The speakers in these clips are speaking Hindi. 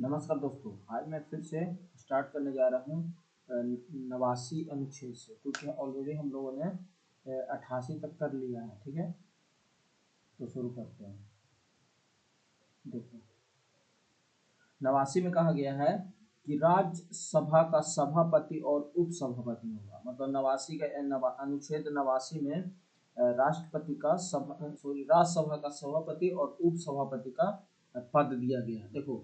नमस्कार दोस्तों, आज मैं फिर से स्टार्ट करने जा रहा हूँ 89 अनुच्छेद से, क्योंकि ऑलरेडी हम लोगों ने 88 तक कर लिया है। ठीक है, तो शुरू करते हैं। देखो, 89 में कहा गया है कि राज्यसभा का सभापति और उपसभापति होगा। मतलब 89 का अनुच्छेद 89 में राष्ट्रपति का राज्यसभा का सभापति और उपसभापति का पद दिया गया है। देखो,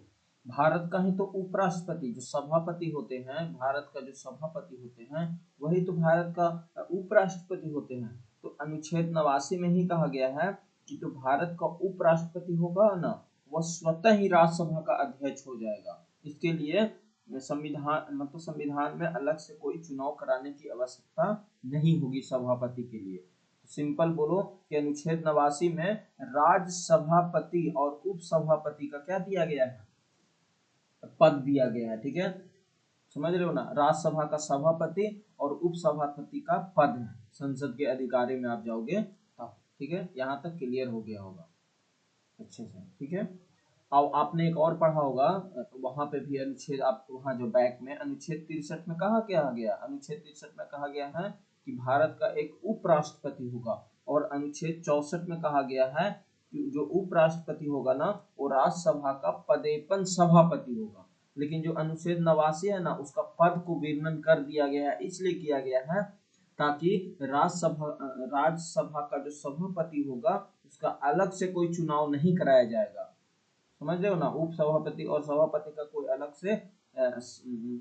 भारत का ही तो उपराष्ट्रपति जो सभापति होते हैं, भारत का जो सभापति होते हैं वही तो भारत का उपराष्ट्रपति होते हैं। तो अनुच्छेद 89 में ही कहा गया है कि जो भारत का उपराष्ट्रपति होगा ना, वह स्वतः ही राज्यसभा का अध्यक्ष हो जाएगा। इसके लिए संविधान में अलग से कोई चुनाव कराने की आवश्यकता नहीं होगी सभापति के लिए। तो सिंपल बोलो कि अनुच्छेद 89 में राज्यसभापति और उपसभापति का क्या दिया गया है? पद दिया गया है। ठीक है, समझ रहे हो ना? राज्यसभा का सभापति और उपसभापति का पद है। संसद के अधिकारी में आप जाओगे तब। ठीक है, यहाँ तक क्लियर हो गया होगा अच्छे से। ठीक है, अब आपने एक और पढ़ा होगा, वहां पे भी अनुच्छेद, आप वहां जो बैक में अनुच्छेद 63 में कहा क्या गया? अनुच्छेद 63 में कहा गया है कि भारत का एक उपराष्ट्रपति होगा, और अनुच्छेद 64 में कहा गया है कि जो उपराष्ट्रपति होगा ना, वो राज्यसभा का पदेपन सभापति होगा। लेकिन जो अनुच्छेद 89 है ना, उसका पद को वर्णन कर दिया गया है। इसलिए किया गया है ताकि राज्यसभा का जो सभापति होगा उसका अलग से कोई चुनाव नहीं कराया जाएगा। समझ रहे हो ना? उप सभापति और सभापति का कोई अलग से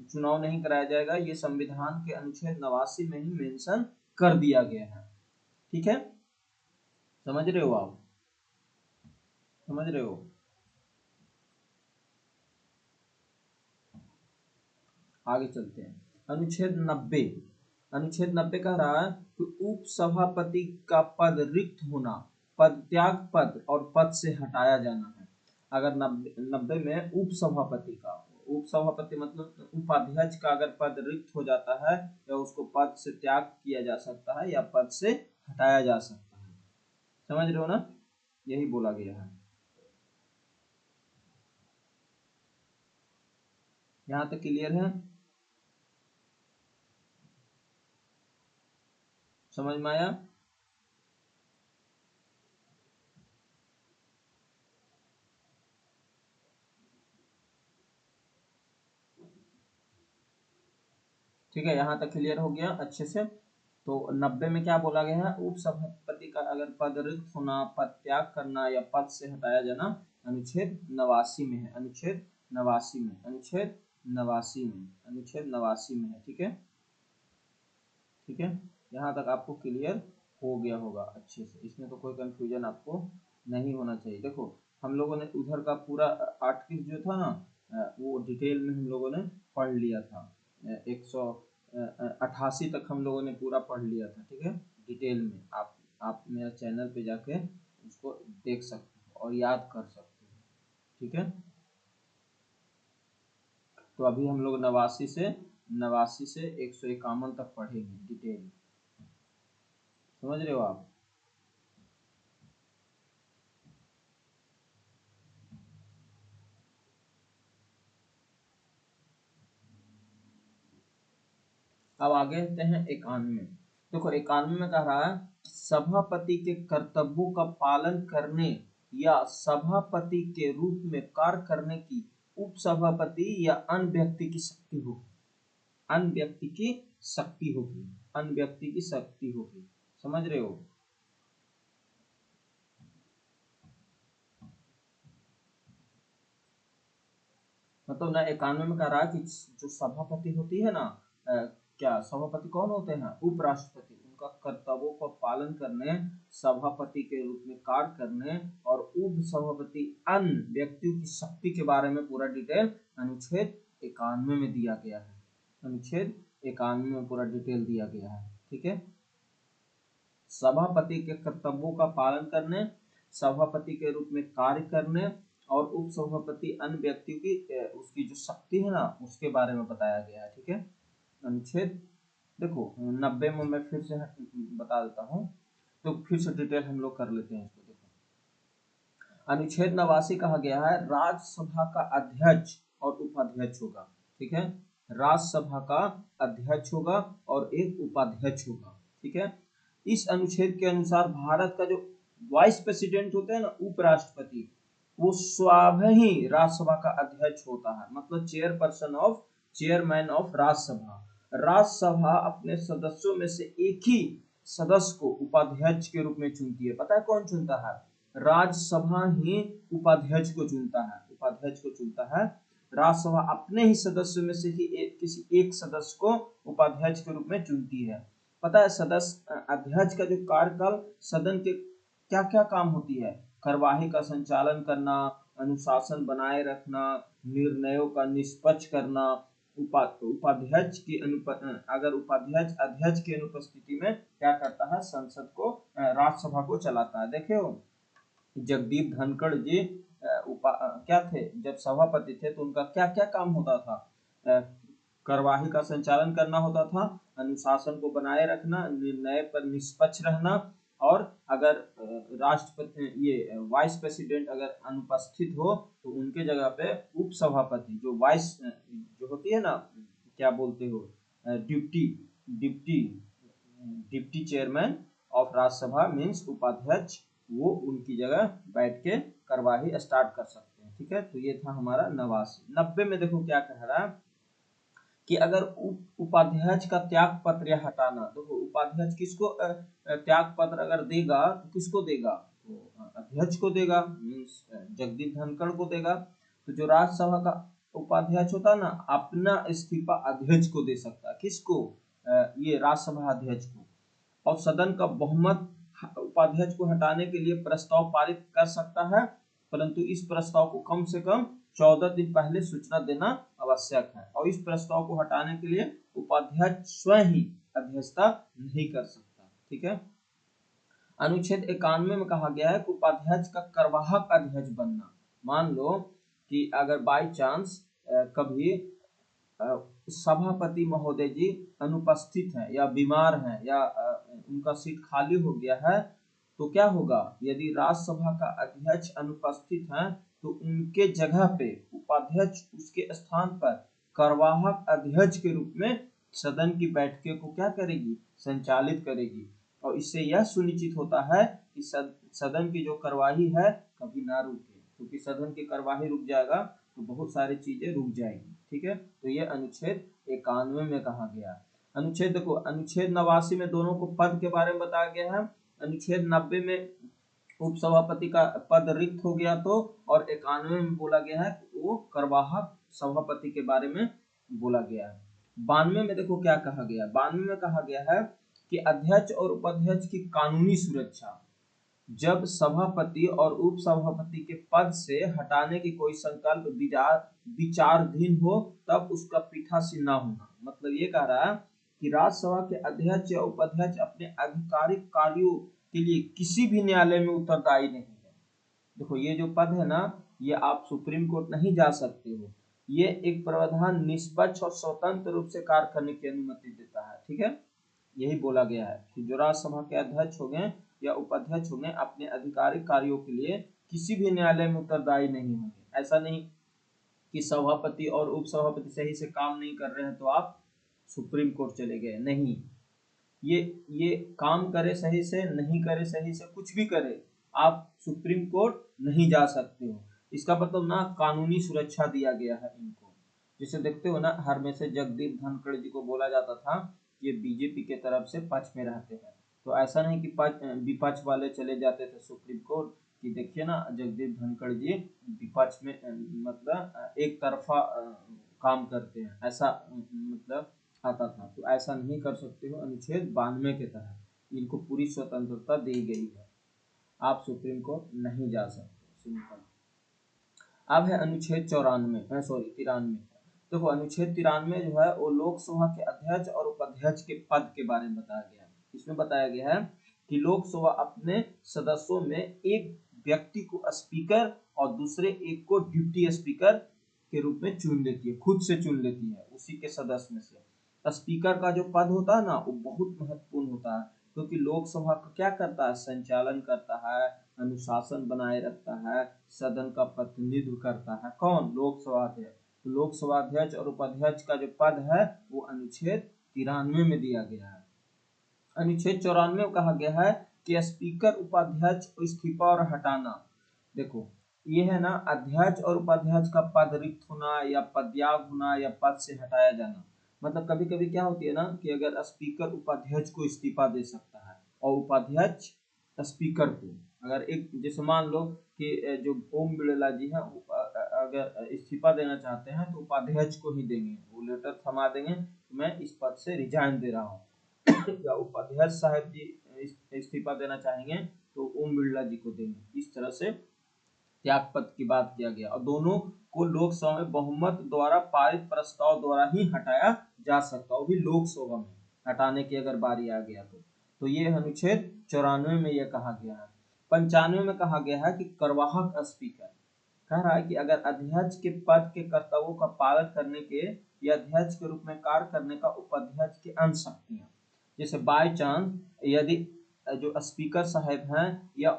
चुनाव नहीं कराया जाएगा। ये संविधान के अनुच्छेद 89 में ही मेंशन कर दिया गया है। ठीक है, समझ रहे हो? आप समझ रहे हो? आगे चलते हैं। अनुच्छेद 90, अनुच्छेद 90 कह रहा है कि उप सभापति का पद रिक्त होना, पद त्याग पद और पद से हटाया जाना है। अगर 90 में उप सभापति का, उप सभापति मतलब उपाध्यक्ष का अगर पद रिक्त हो जाता है, या उसको पद से त्याग किया जा सकता है या पद से हटाया जा सकता है। समझ रहे हो ना? यही बोला गया है। यहाँ तक क्लियर है? समझ में आया? ठीक है, यहाँ तक क्लियर हो गया अच्छे से। तो 90 में क्या बोला गया है? उप सभापति का अगर पद रिक्त होना, पद त्याग करना या पद से हटाया जाना अनुच्छेद 89 में है। अनुच्छेद 89 में, अनुच्छेद 89 में, अनुच्छेद 89 में है। ठीक है, ठीक है, यहाँ तक आपको क्लियर हो गया होगा अच्छे से। इसमें तो कोई कंफ्यूजन आपको नहीं होना चाहिए। देखो, हम लोगों ने उधर का पूरा आर्टिकल जो था ना, वो डिटेल में हम लोगों ने पढ़ लिया था। 188 तक हम लोगों ने पूरा पढ़ लिया था। ठीक है, डिटेल में आप मेरा चैनल पे जाके उसको देख सकते हो और याद कर सकते हो। ठीक है, तो अभी हम लोग 89 से 151 तक पढ़ेंगे डिटेल। समझ रहे हो आप? अब आगे आते हैं 91। देखो, 91 में कह रहा है सभापति के कर्तव्यों का पालन करने या सभापति के रूप में कार्य करने की उपसभापति या अन्य व्यक्ति की शक्ति होगी। अन्य व्यक्ति की शक्ति होगी, अन्य व्यक्ति की शक्ति होगी। समझ रहे हो? मतलब ना 91 में कह रहा है कि जो सभापति होती है ना, क्या सभापति कौन होते हैं? उपराष्ट्रपति। उनका कर्तव्यों का पालन करने, सभापति के रूप में कार्य करने और उप सभापति अन्य व्यक्तियों की शक्ति के बारे में पूरा डिटेल अनुच्छेद 91 में दिया गया है। अनुच्छेद 91 में पूरा डिटेल दिया गया है। ठीक है, सभापति के कर्तव्यों का पालन करने, सभापति के रूप में कार्य करने और उप सभापति अन्य व्यक्तियों की उसकी जो शक्ति है ना, उसके बारे में बताया गया है। ठीक है, अनुच्छेद देखो 90 में मैं फिर से बता देता हूँ, तो फिर से डिटेल हम लोग कर लेते हैं इसको। देखो, अनुच्छेद 89 कहा गया है राज्यसभा का अध्यक्ष और उपाध्यक्ष होगा। ठीक है, राज्यसभा का अध्यक्ष होगा और एक उपाध्यक्ष होगा। ठीक है, इस अनुच्छेद के अनुसार भारत का जो वाइस प्रेसिडेंट होते हैं ना, उपराष्ट्रपति, वो स्वयं ही राज्यसभा का अध्यक्ष होता है, मतलब चेयरमैन ऑफ राज्यसभा। राज्यसभा अपने सदस्यों में से एक ही सदस्य को उपाध्यक्ष के रूप में चुनती है। पता है कौन चुनता है? राज्यसभा ही उपाध्यक्ष को चुनता है। राज्यसभा अपने ही सदस्यों में से ही किसी एक सदस्य को उपाध्यक्ष के रूप में चुनती है। पता है सदस्य अध्यक्ष का जो कार्यकाल सदन के क्या क्या काम होती है? कार्यवाही का संचालन करना, अनुशासन बनाए रखना, निर्णयों का निष्पक्ष करना। उपाध्यक्ष की अगर उपाध्यक्ष अध्यक्ष की अनुपस्थिति में क्या करता है? संसद को, राज्यसभा को चलाता है। देखिए जगदीप धनखड़ जी क्या थे जब सभापति थे, तो उनका क्या क्या काम होता था? कार्यवाही का संचालन करना होता था, अनुशासन को बनाए रखना, निर्णय पर निष्पक्ष रहना, और अगर राष्ट्रपति ये वाइस प्रेसिडेंट अगर अनुपस्थित हो तो उनके जगह पे उप सभापति जो वाइस जो होती है ना, क्या बोलते हो, deputy chairman of Rajya Sabha means उपाध्यक्ष, वो उनकी जगह बैठ के कार्यवाही स्टार्ट कर सकते हैं। ठीक है, तो ये था हमारा 89। 90 में देखो क्या कह रहा है कि अगर उपाध्यक्ष का त्याग पत्र या हटाना, देखो उपाध्यक्ष किसको त्याग पत्र अगर देगा तो किसको देगा? तो अध्यक्ष को देगा, मीन्स जगदीप धनखड़ को देगा। तो जो राज्यसभा का उपाध्यक्ष होता है ना, अपना इस्तीफा अध्यक्ष को दे सकता है। किसको? ये राज्यसभा अध्यक्ष को। और सदन का बहुमत उपाध्यक्ष को हटाने के लिए प्रस्ताव पारित कर सकता है, परंतु इस प्रस्ताव को कम से कम 14 दिन पहले सूचना देना आवश्यक है। और इस प्रस्ताव को हटाने के लिए उपाध्यक्ष स्वयं ही अध्यक्षता नहीं कर सकता। ठीक है, अनुच्छेद 91 में कहा गया है कि उपाध्यक्ष का कार्यवाहक अध्यक्ष बनना। मान लो कि अगर बाई चांस कभी सभापति महोदय जी अनुपस्थित हैं या बीमार हैं या उनका सीट खाली हो गया है, तो क्या होगा? यदि राज्यसभा का अध्यक्ष अनुपस्थित हैं तो उनके जगह पे उपाध्यक्ष उसके स्थान पर कार्यवाहक अध्यक्ष के रूप में सदन की बैठकों को क्या करेगी? संचालित करेगी। और इससे यह सुनिश्चित होता है कि सदन की जो कार्यवाही है कभी ना रुके, क्योंकि सदन की कार्यवाही रुक जाएगा तो बहुत सारी चीजें रुक जाएगी। ठीक है, तो ये अनुच्छेद 91 में कहा गया। अनुच्छेद देखो, अनुच्छेद 89 में दोनों को पद के बारे में बताया गया है। अनुच्छेद 90 में उपसभापति का पद रिक्त हो गया तो, और 91 में बोला गया है कि वो कार्यवाहक सभापति के बारे में बोला गया है। 92 में देखो क्या कहा गया। 92 में कहा गया है कि अध्यक्ष और उपाध्यक्ष की कानूनी सुरक्षा। जब सभापति और उप सभापति के पद से हटाने की कोई संकल्प विचाराधीन हो तब उसका पीठासीन न होना। मतलब ये कह रहा है कि राज्यसभा के अध्यक्ष या उपाध्यक्ष अपने आधिकारिक कार्यों के लिए किसी भी न्यायालय में उत्तरदायी नहीं है। देखो ये जो पद है ना, ये आप सुप्रीम कोर्ट नहीं जा सकते हो। ये एक प्रावधान निष्पक्ष और स्वतंत्र रूप से कार्य करने की अनुमति देता है। ठीक है, यही बोला गया है कि जो राज्यसभा के अध्यक्ष हो गए या उपाध्यक्ष हो गए अपने आधिकारिक कार्यों के लिए किसी भी न्यायालय में उत्तरदायी नहीं होंगे। ऐसा नहीं कि सभापति और उप सभापति सही से काम नहीं कर रहे हैं तो आप सुप्रीम कोर्ट चले गए, नहीं। ये काम करे सही से, नहीं करे सही से, कुछ भी करे, आप सुप्रीम कोर्ट नहीं जा सकते हो। इसका मतलब ना कानूनी सुरक्षा दिया गया है इनको। जैसे देखते हो ना, हर में से जगदीप धनखड़ जी को बोला जाता था ये बीजेपी के तरफ से पक्ष में रहते हैं, तो ऐसा नहीं कि विपक्ष वाले चले जाते थे सुप्रीम कोर्ट कि देखिए ना जगदीप धनखड़ जी विपक्ष में मतलब एक तरफा काम करते हैं, ऐसा मतलब आता था। तो ऐसा नहीं कर सकते हो। अनुच्छेद 92 के तहत इनको पूरी स्वतंत्रता दी गई है, आप सुप्रीम कोर्ट नहीं जा सकते। सिंपल। अब है अनुच्छेद 93। देखो अनुच्छेद 93 जो है वो लोकसभा के अध्यक्ष और उपाध्यक्ष के पद के बारे में बताया गया है। इसमें बताया गया है कि लोकसभा अपने सदस्यों में एक व्यक्ति को स्पीकर और दूसरे एक को डिप्टी स्पीकर के रूप में चुन लेती है, खुद से चुन लेती है उसी के सदस्य में से। स्पीकर का जो पद होता है ना, वो बहुत महत्वपूर्ण होता है, क्योंकि लोकसभा का क्या करता है? संचालन करता है, अनुशासन बनाए रखता है, सदन का प्रतिनिधित्व करता है। कौन? लोकसभा अध्यक्ष। तो लोकसभा अध्यक्ष और उपाध्यक्ष का जो पद है वो अनुच्छेद 93 में दिया गया है। अनुच्छेद 94 में कहा गया है कि स्पीकर उपाध्यक्ष को इस्तीफा और हटाना। देखो ये है ना, अध्यक्ष और उपाध्यक्ष का पद रिक्त होना या पदत्याग होना या पद से हटाया जाना। मतलब कभी कभी क्या होती है ना कि अगर स्पीकर उपाध्यक्ष को इस्तीफा दे सकता है और उपाध्यक्ष स्पीकर को, अगर एक जैसे मान लो कि जो ओम बिड़ला जी हैं अगर इस्तीफा देना चाहते हैं तो उपाध्यक्ष को ही देंगे, वो लेटर थमा देंगे मैं इस पद से रिजाइन दे रहा हूँ या उपाध्यक्ष साहब जी इस्तीफा देना चाहेंगे तो ओम बिड़ला जी को देंगे। इस तरह से त्याग पत्र की बात किया गया और दोनों को लोकसभा में बहुमत द्वारा पारित प्रस्ताव द्वारा ही हटाया जा सकता, वो भी लोकसभा में हटाने की अगर बारी आ गया तो ये अनुच्छेद 94 में यह कहा गया है। 95 में कहा गया है कि कार्यवाहक स्पीकर कह रहा है कि अगर अध्यक्ष के पद के कर्तव्यों का पालन करने के या अध्यक्ष के रूप में कार्य करने का उपाध्यक्ष की अन्य शक्तियां, जैसे बाय चांस यदि जो स्पीकर साहब हैं या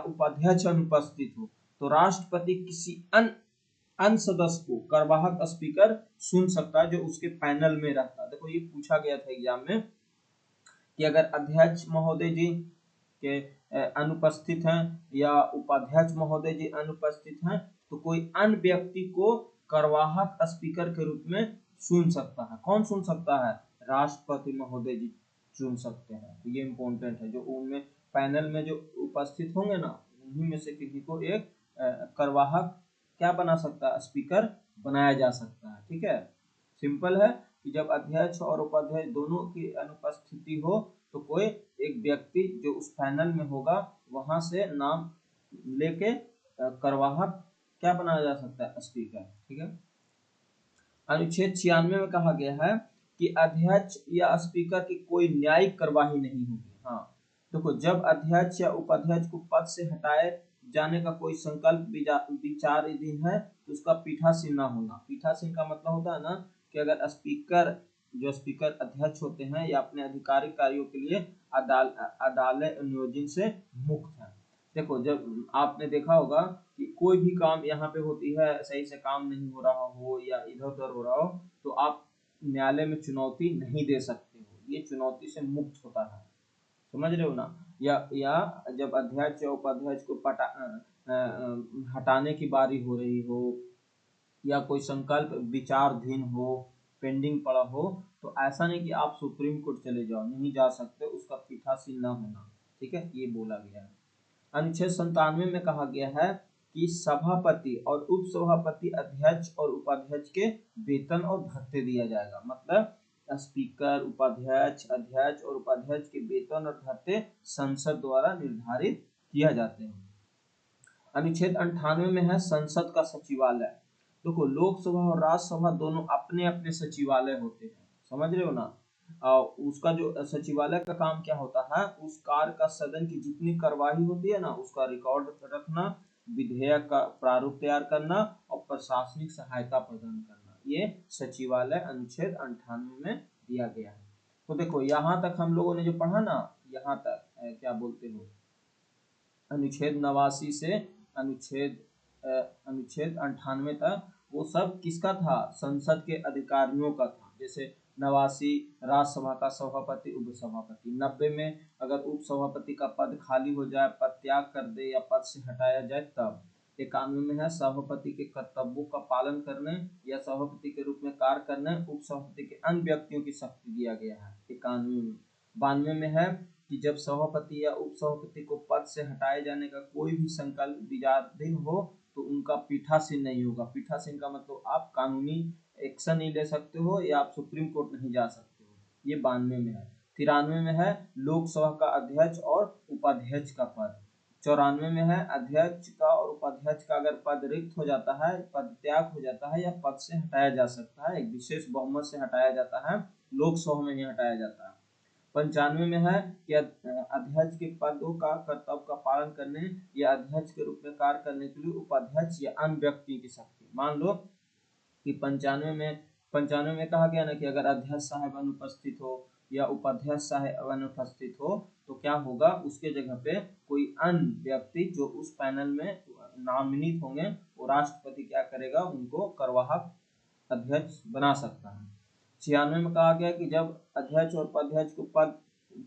उपाध्यक्ष अनुपस्थित हो तो राष्ट्रपति किसी अन्य सदस्य को कार्यवाहक स्पीकर सुन सकता है जो उसके पैनल में रहता है। देखो ये पूछा गया था एग्जाम में कि अगर अध्यक्ष महोदय जी के अनुपस्थित हैं या उपाध्यक्ष महोदय जी अनुपस्थित हैं तो कोई अन्य व्यक्ति को कार्यवाहक स्पीकर के रूप में सुन सकता है। कौन सुन सकता है? राष्ट्रपति महोदय जी चुन सकते हैं। तो ये इम्पोर्टेंट है, जो उनमें पैनल में जो उपस्थित होंगे ना उन्हीं में से किसी को एक कार्यवाहक क्या बना सकता है, स्पीकर बनाया जा सकता है। ठीक है, सिंपल है कि जब अध्यक्ष और उपाध्यक्ष दोनों की अनुपस्थिति हो तो कोई एक व्यक्ति जो उस पैनल में होगा वहां से नाम लेके कार्यवाहक क्या बनाया जा सकता है, स्पीकर। ठीक है। अनुच्छेद 96 में कहा गया है कि अध्यक्ष या स्पीकर की कोई न्यायिक कार्यवाही नहीं होगी। हाँ देखो, जब अध्यक्ष या उपाध्यक्ष को पद से हटाए जाने का कोई संकल्प विचाराधीन है तो उसका पीठासीन न होना। पीठासीन का मतलब होता है ना कि अगर स्पीकर अध्यक्ष होते हैं या अपने आधिकारिक कार्यों के लिए अदालत नियोजन से मुक्त है। देखो जब आपने देखा होगा कि कोई भी काम यहाँ पे होती है, सही से काम नहीं हो रहा हो या इधर उधर हो रहा हो तो आप न्यायालय में चुनौती नहीं दे सकते हो, ये चुनौती से मुक्त होता है। समझ रहे हो ना। या जब अध्यक्ष या उपाध्यक्ष को हटाने की बारी हो रही हो या कोई संकल्प विचाराधीन हो, पेंडिंग पड़ा हो तो ऐसा नहीं कि आप सुप्रीम कोर्ट चले जाओ, नहीं जा सकते, उसका पीठासीन न होना। ठीक है, ये बोला गया है। अनुच्छेद 97 में कहा गया है कि सभापति और उपसभापति अध्यक्ष और उपाध्यक्ष के वेतन और भत्ते दिया जाएगा। मतलब स्पीकर, उपाध्यक्ष, अध्यक्ष और उपाध्यक्ष के वेतन और भत्ते संसद द्वारा निर्धारित किया जाते हैं। अनुच्छेद 98 में है संसद का सचिवालय। देखो लोकसभा और राज्यसभा दोनों अपने अपने सचिवालय होते हैं, समझ रहे हो ना। उसका जो सचिवालय का काम क्या होता है, उस कार्य का सदन की जितनी कार्यवाही होती है ना उसका रिकॉर्ड रखना, विधेयक का प्रारूप तैयार करना और प्रशासनिक सहायता प्रदान करना, ये सचिवालय अनुच्छेद 98 में दिया गया है। तो देखो यहाँ तक हम लोगों ने जो पढ़ा ना, यहाँ तक क्या बोलते हो, अनुच्छेद 89 से अनुच्छेद 98 तक वो सब किसका था, संसद के अधिकारियों का था। जैसे 89 राज्यसभा का सभापति उपसभापति, 90 में अगर उपसभापति का पद खाली हो जाए, पद त्याग कर दे या पद से हटाया जाए तब। 91 में है सभापति के कर्तव्यों का पालन करने या सभापति के रूप में कार्य करने उपसभापति के अन्य व्यक्तियों की शक्ति दिया गया है 91 में। 92 में है कि जब सभापति या उपसभापति को पद से हटाए जाने का कोई भी संकल्प विचाराधीन हो तो उनका पीठासीन नहीं होगा। पीठासीन का मतलब आप कानूनी एक्शन नहीं ले सकते हो या आप सुप्रीम कोर्ट नहीं जा सकते हो, ये 92 में है। 93 में है लोकसभा का अध्यक्ष और उपाध्यक्ष का पद। 94 में है अध्यक्ष का और उपाध्यक्ष का अगर पद रिक्त हो जाता है, पद त्याग हो जाता है या पद से हटाया जा सकता है, एक विशेष बहुमत से हटाया जाता है, लोकसभा में ही हटाया जाता है। 95 में है कि अध्यक्ष के पदों का कर्तव्य का पालन करने या अध्यक्ष के रूप में कार्य करने के लिए उपाध्यक्ष या अन्य व्यक्ति की शक्ति। मान लो कि 95 में कहा गया ना कि अगर अध्यक्ष साहब अनुपस्थित हो या उपाध्यक्ष साहब अनुपस्थित हो तो क्या होगा, उसके जगह पे कोई अन्य व्यक्ति जो उस पैनल में नामिनेट होंगे वो राष्ट्रपति क्या करेगा, उनको कार्यवाहक अध्यक्ष बना सकता है। 96 में कहा गया कि जब अध्यक्ष और उपाध्यक्ष को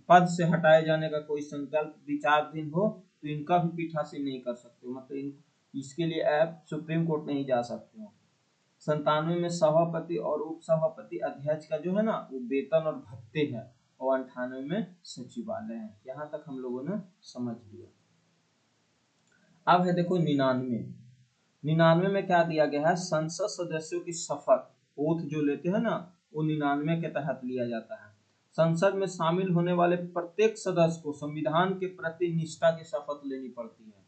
पद से हटाए जाने का कोई संकल्प विचाराधीन हो तो इनका भी पीठासीन नहीं कर सकते, मतलब इसके लिए आप सुप्रीम कोर्ट नहीं जा सकते हो। 97 में सभापति और उप सभापति अध्यक्ष का जो है ना वो वेतन और भत्ते है, और 98 में सचिवालय है। यहाँ तक हम लोगों ने समझ लिया। अब है देखो 99 में क्या दिया गया है, संसद सदस्यों की शपथ, ओथ जो लेते हैं ना वो 99 के तहत लिया जाता है। संसद में शामिल होने वाले प्रत्येक सदस्य को संविधान के प्रति निष्ठा की शपथ लेनी पड़ती है।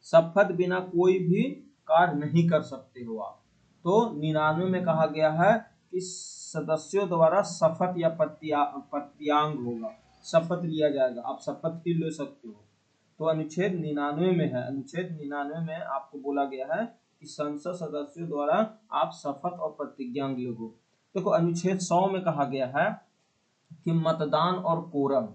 शपथ बिना कोई भी कार्य नहीं कर सकते हो आप। तो 99 में कहा गया है कि सदस्यों द्वारा शपथ या प्रत्यांग होगा, शपथ लिया जाएगा, आप शपथ भी ले सकते हो। तो अनुच्छेद 99 में है, अनुच्छेद 99 में आपको बोला गया है कि संसद सदस्यों द्वारा आप शपथ और प्रतिज्ञा लोगे। देखो अनुच्छेद 100 में कहा गया है कि मतदान और कोरम।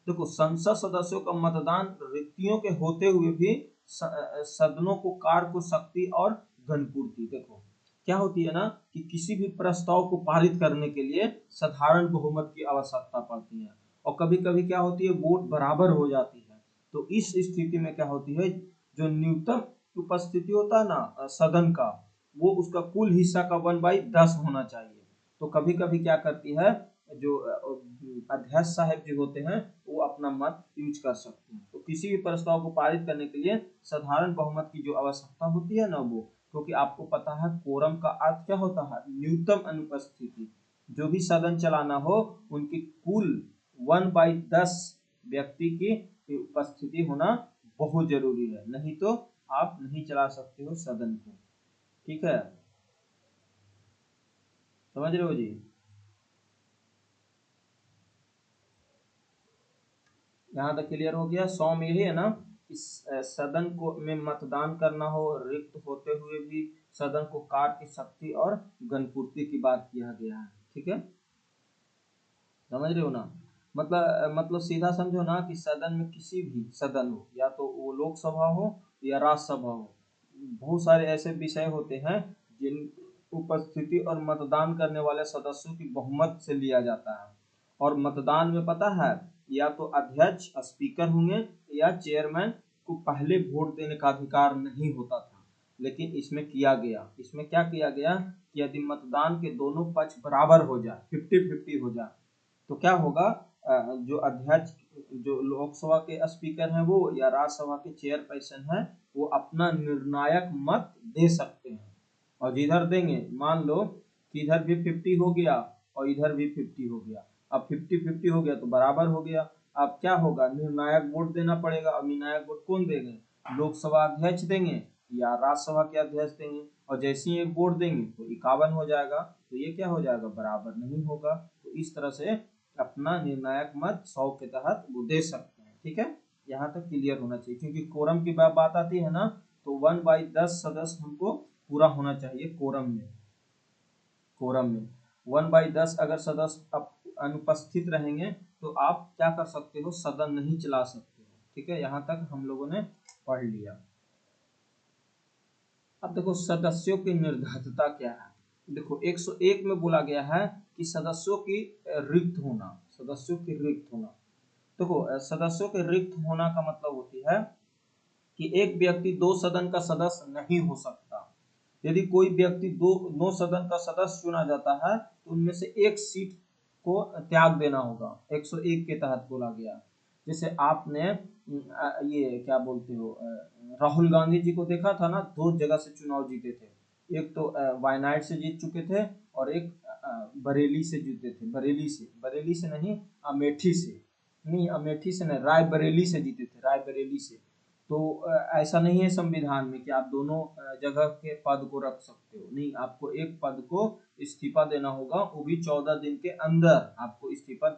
देखो संसद सदस्यों का मतदान रिक्तियों के होते हुए भी सदनों को कार्य को शक्ति और घनपूर्ति, देखो क्या होती है ना कि किसी भी प्रस्ताव को पारित करने के लिए साधारण बहुमत की आवश्यकता पड़ती है, और कभी कभी क्या होती है वोट बराबर हो जाती है। तो इस स्थिति में क्या होती है, जो न्यूनतम उपस्थिति होता है ना सदन का, वो उसका कुल हिस्सा का 1/10 होना चाहिए। तो कभी कभी क्या करती है जो अध्यक्ष साहब जी होते हैं वो अपना मत यूज कर सकते हैं। तो किसी भी प्रस्ताव को पारित करने के लिए साधारण बहुमत की जो आवश्यकता होती है ना वो, क्योंकि आपको पता है कोरम का अर्थ क्या होता है, न्यूनतम अनुपस्थिति। जो भी सदन चलाना हो उनकी कुल 1/10 व्यक्ति की उपस्थिति होना बहुत जरूरी है, नहीं तो आप नहीं चला सकते हो सदन को। ठीक है, समझ रहे हो जी। यहाँ तक क्लियर हो गया। 100 में यही है ना इस सदन को में मतदान करना हो रिक्त होते हुए भी सदन को कार्य की शक्ति और घनपूर्ति की बात किया गया है। ठीक है, समझ रहे हो ना। मतलब सीधा समझो ना कि सदन में किसी भी सदन हो, या तो वो लोकसभा हो या राज्यसभा हो, बहुत सारे ऐसे विषय होते हैं जिन उपस्थिति और मतदान करने वाले सदस्यों की बहुमत से लिया जाता है। और मतदान में पता है या तो अध्यक्ष स्पीकर होंगे या चेयरमैन को पहले वोट देने का अधिकार नहीं होता था, लेकिन इसमें किया गया, इसमें क्या किया गया कि यदि मतदान के दोनों पक्ष बराबर हो जाए, 50-50 हो जाए, तो क्या होगा, जो अध्यक्ष जो लोकसभा के स्पीकर हैं वो या राज्यसभा के चेयरपर्सन हैं वो अपना निर्णायक मत दे सकते हैं। और जिधर देंगे, मान लो कि इधर भी 50 हो गया और इधर भी 50 हो गया, अब 50-50 हो गया तो बराबर हो गया। अब क्या होगा, निर्णायक वोट देना पड़ेगा। अब निर्णायक वोट कौन देंगे, लोकसभा अध्यक्ष देंगे या राज्यसभा के अध्यक्ष देंगे, और जैसे ही एक वोट देंगे तो 51 हो जाएगा, तो ये क्या हो जाएगा, बराबर नहीं होगा। तो इस तरह से अपना निर्णायक मत 100 के तहत वो दे सकते हैं। ठीक है, यहाँ तक क्लियर होना चाहिए, क्योंकि कोरम की बात आती है ना तो 1/10 सदस्य हमको पूरा होना चाहिए कोरम में। कोरम में 1/10 अगर सदस्य अनुपस्थित रहेंगे तो आप क्या कर सकते हो, सदन नहीं चला सकते हो। ठीक है, यहाँ तक हम लोगों ने पढ़ लिया। अब देखो सदस्यों की निर्धारिता क्या है। देखो 101 में बोला गया है कि सदस्यों की रिक्त होना, सदस्यों की रिक्त होना। देखो सदस्यों के रिक्त होना का मतलब होती है कि एक व्यक्ति दो सदन का सदस्य नहीं हो सकता। यदि कोई व्यक्ति दो सदन का सदस्य चुना जाता है तो उनमें से एक सीट को त्याग देना होगा, 101 के तहत बोला गया। जैसे आपने ये क्या बोलते हो, राहुल गांधी जी को देखा था ना, दो जगह से चुनाव जीते थे, एक तो वायनाड से जीत चुके थे और एक बरेली से जीते थे, बरेली से नहीं, अमेठी से नहीं, अमेठी से नहीं, रायबरेली से जीते थे, रायबरेली से। तो ऐसा नहीं है संविधान में कि आप दोनों जगह के पद को रख सकते हो, नहीं, आपको एक पद को इस्तीफा देना होगा, वो भी 14 दिन के अंदर आपको इस्तीफा,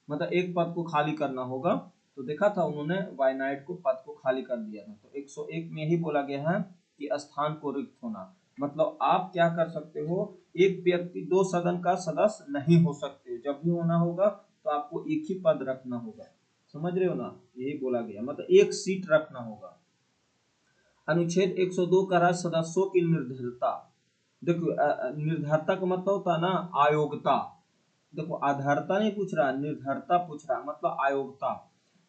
मतलब एक पद को खाली करना होगा। तो देखा था उन्होंने वायनाड को पद को खाली कर दिया था। तो 101 में यही बोला गया है कि स्थान को रिक्त होना, मतलब आप क्या कर सकते हो, एक व्यक्ति दो सदन का सदस्य नहीं हो सकते, जब भी होना होगा तो आपको एक ही पद रखना होगा। समझ रहे हो ना, यही बोला गया, मतलब एक सीट रखना होगा। अनुच्छेद 102 का राज्य सदस्यों की निर्धारिता। देखो निर्धरता का मतलब होता है ना अयोग्यता। देखो आधारता नहीं पूछ रहा, निर्धरता पूछ रहा, मतलब अयोग्यता।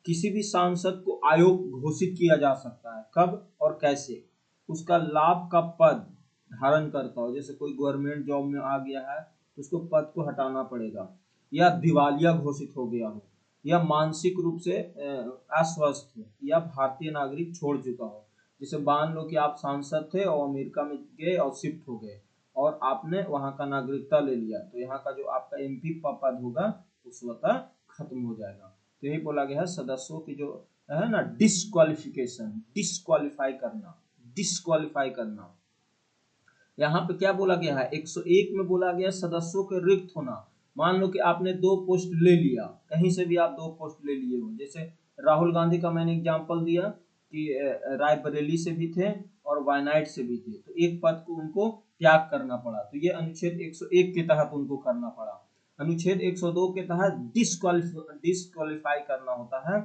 किसी भी सांसद को अयोग्य घोषित किया जा सकता है, कब और कैसे? उसका लाभ का पद धारण करता हो, जैसे कोई गवर्नमेंट जॉब में आ गया है तो उसको पद को हटाना पड़ेगा, या दिवालिया घोषित हो गया हो, या मानसिक रूप से अस्वस्थ हो, या भारतीय नागरिक छोड़ चुका हो। जैसे मान लो कि आप सांसद थे और अमेरिका में गए और शिफ्ट हो गए और आपने वहां का नागरिकता ले लिया, तो यहाँ का जो आपका एमपी पद होगा वो स्वतः खत्म हो जाएगा। तो यही बोला गया है सदस्यों की जो है ना डिस्क्वालिफिकेशन, डिस्क्वालीफाई करना, डिस्क्वालीफाई करना। यहाँ पे क्या बोला गया है 101 में बोला गया सदस्यों के रिक्त होना। मान लो कि आपने 2 पोस्ट ले लिया, कहीं से भी आप 2 पोस्ट ले लिए हो, जैसे राहुल गांधी का मैंने एग्जांपल दिया कि रायबरेली से भी थे और वायनाड से भी थे, तो एक पद को उनको त्याग करना पड़ा, तो ये अनुच्छेद 101 के तहत उनको करना पड़ा। अनुच्छेद 102 के तहत डिस्क्वालीफाई करना होता है।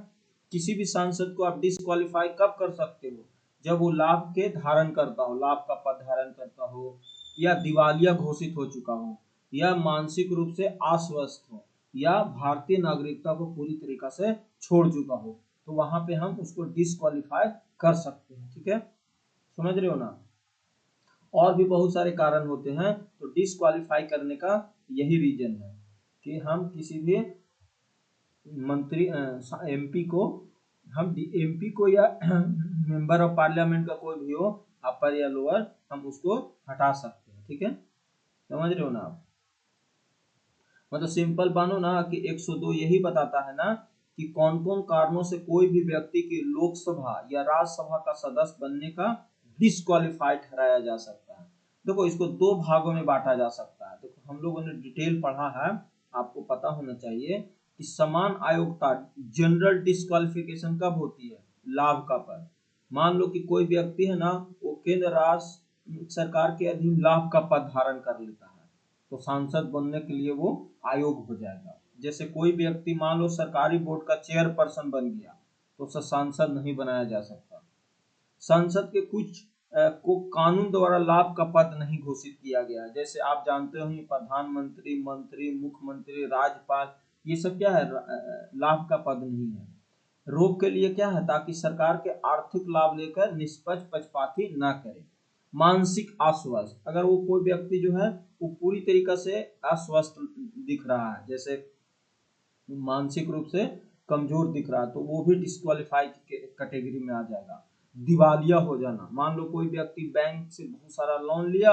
किसी भी सांसद को आप डिस्क्वालीफाई कब कर सकते हो? जब वो लाभ के धारण करता हो, लाभ का पद धारण करता हो, या दिवालिया घोषित हो चुका हो, या मानसिक रूप से अस्वस्थ हो, या भारतीय नागरिकता को पूरी तरीका से छोड़ चुका हो, तो वहां पे हम उसको डिस्क्वालीफाई कर सकते हैं। ठीक है, समझ रहे हो ना? और भी बहुत सारे कारण होते हैं, तो डिस्क्वालीफाई करने का यही रीजन है कि हम किसी भी मंत्री एमपी को, हम एमपी को या मेंबर ऑफ पार्लियामेंट का कोई भी हो, अपर या लोअर, हम उसको हटा सकते हैं। ठीक है, समझ रहे हो ना आप? मतलब सिंपल मानो ना कि 102 यही बताता है ना कि कौन कौन कारणों से कोई भी व्यक्ति की लोकसभा या राज्यसभा का सदस्य बनने का डिस्क्वालीफाइड ठहराया जा सकता है। देखो इसको 2 भागों में बांटा जा सकता है। देखो हम लोगों ने डिटेल पढ़ा है, आपको पता होना चाहिए कि समान आयोग्यता जनरल डिस्क्वालिफिकेशन कब होती है? लाभ का पद। मान लो कि कोई व्यक्ति है ना, वो केंद्र राज्य सरकार के अधीन लाभ का पद धारण कर लेता है, तो सांसद बनने के लिए वो आयोग हो जाएगा। जैसे कोई व्यक्ति मान लो सरकारी बोर्ड का चेयरपर्सन बन गया, तो उसे सांसद नहीं बनाया जा सकता। संसद के कुछ को कानून द्वारा लाभ का पद नहीं घोषित किया गया, जैसे आप जानते हो प्रधानमंत्री, मंत्री, मुख्यमंत्री, राज्यपाल, ये सब क्या है? लाभ का पद नहीं है। रोग के लिए क्या है? ताकि सरकार के आर्थिक लाभ लेकर निष्पक्ष पक्षपाती ना करे। मानसिक अस्वस्थ, अगर वो कोई व्यक्ति जो है वो पूरी तरीका से अस्वस्थ दिख रहा है, जैसे मानसिक रूप से कमजोर दिख रहा है, तो वो भी डिस्क्वालीफाई कैटेगरी में आ जाएगा। दिवालिया हो जाना, मान लो कोई व्यक्ति बैंक से बहुत सारा लोन लिया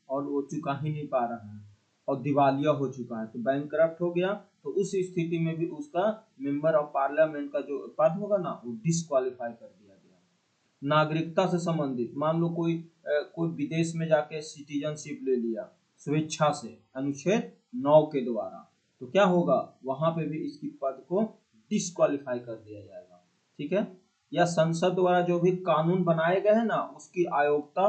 और वो चुका ही नहीं पा रहा है और दिवालिया हो चुका है, तो बैंक करप्ट हो गया, तो उस स्थिति में भी उसका मेंबर ऑफ पार्लियामेंट का जो पद होगा ना वो डिस्क्वालीफाई कर दिया गया। नागरिकता से संबंधित, मान लो कोई विदेश में जाके सिटीजनशिप ले लिया स्वेच्छा से अनुच्छेद 9 के द्वारा, तो क्या होगा? वहां पे भी इसकी पद को डिस्क्वालीफाई कर दिया जाएगा। ठीक है, या संसद द्वारा जो भी कानून बनाए गए हैं ना उसकी अयोग्यता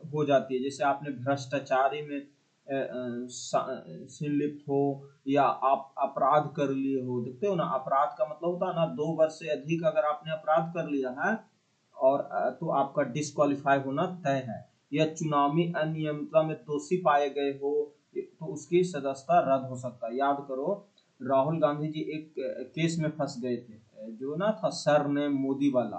हो जाती है, जैसे आपने भ्रष्टाचारी में संलिप्त हो, या आप अपराध कर लिए हो। देखते हो ना, अपराध का मतलब होता है ना 2 वर्ष से अधिक अगर आपने अपराध कर लिया है और तो आपका डिस्क्वालीफाई होना तय है। या चुनावी अनियमितता में दोषी पाए गए हो तो उसकी सदस्यता रद्द हो सकता है। याद करो राहुल गांधी जी एक केस में फंस गए थे, जो ना था सर ने मोदी वाला,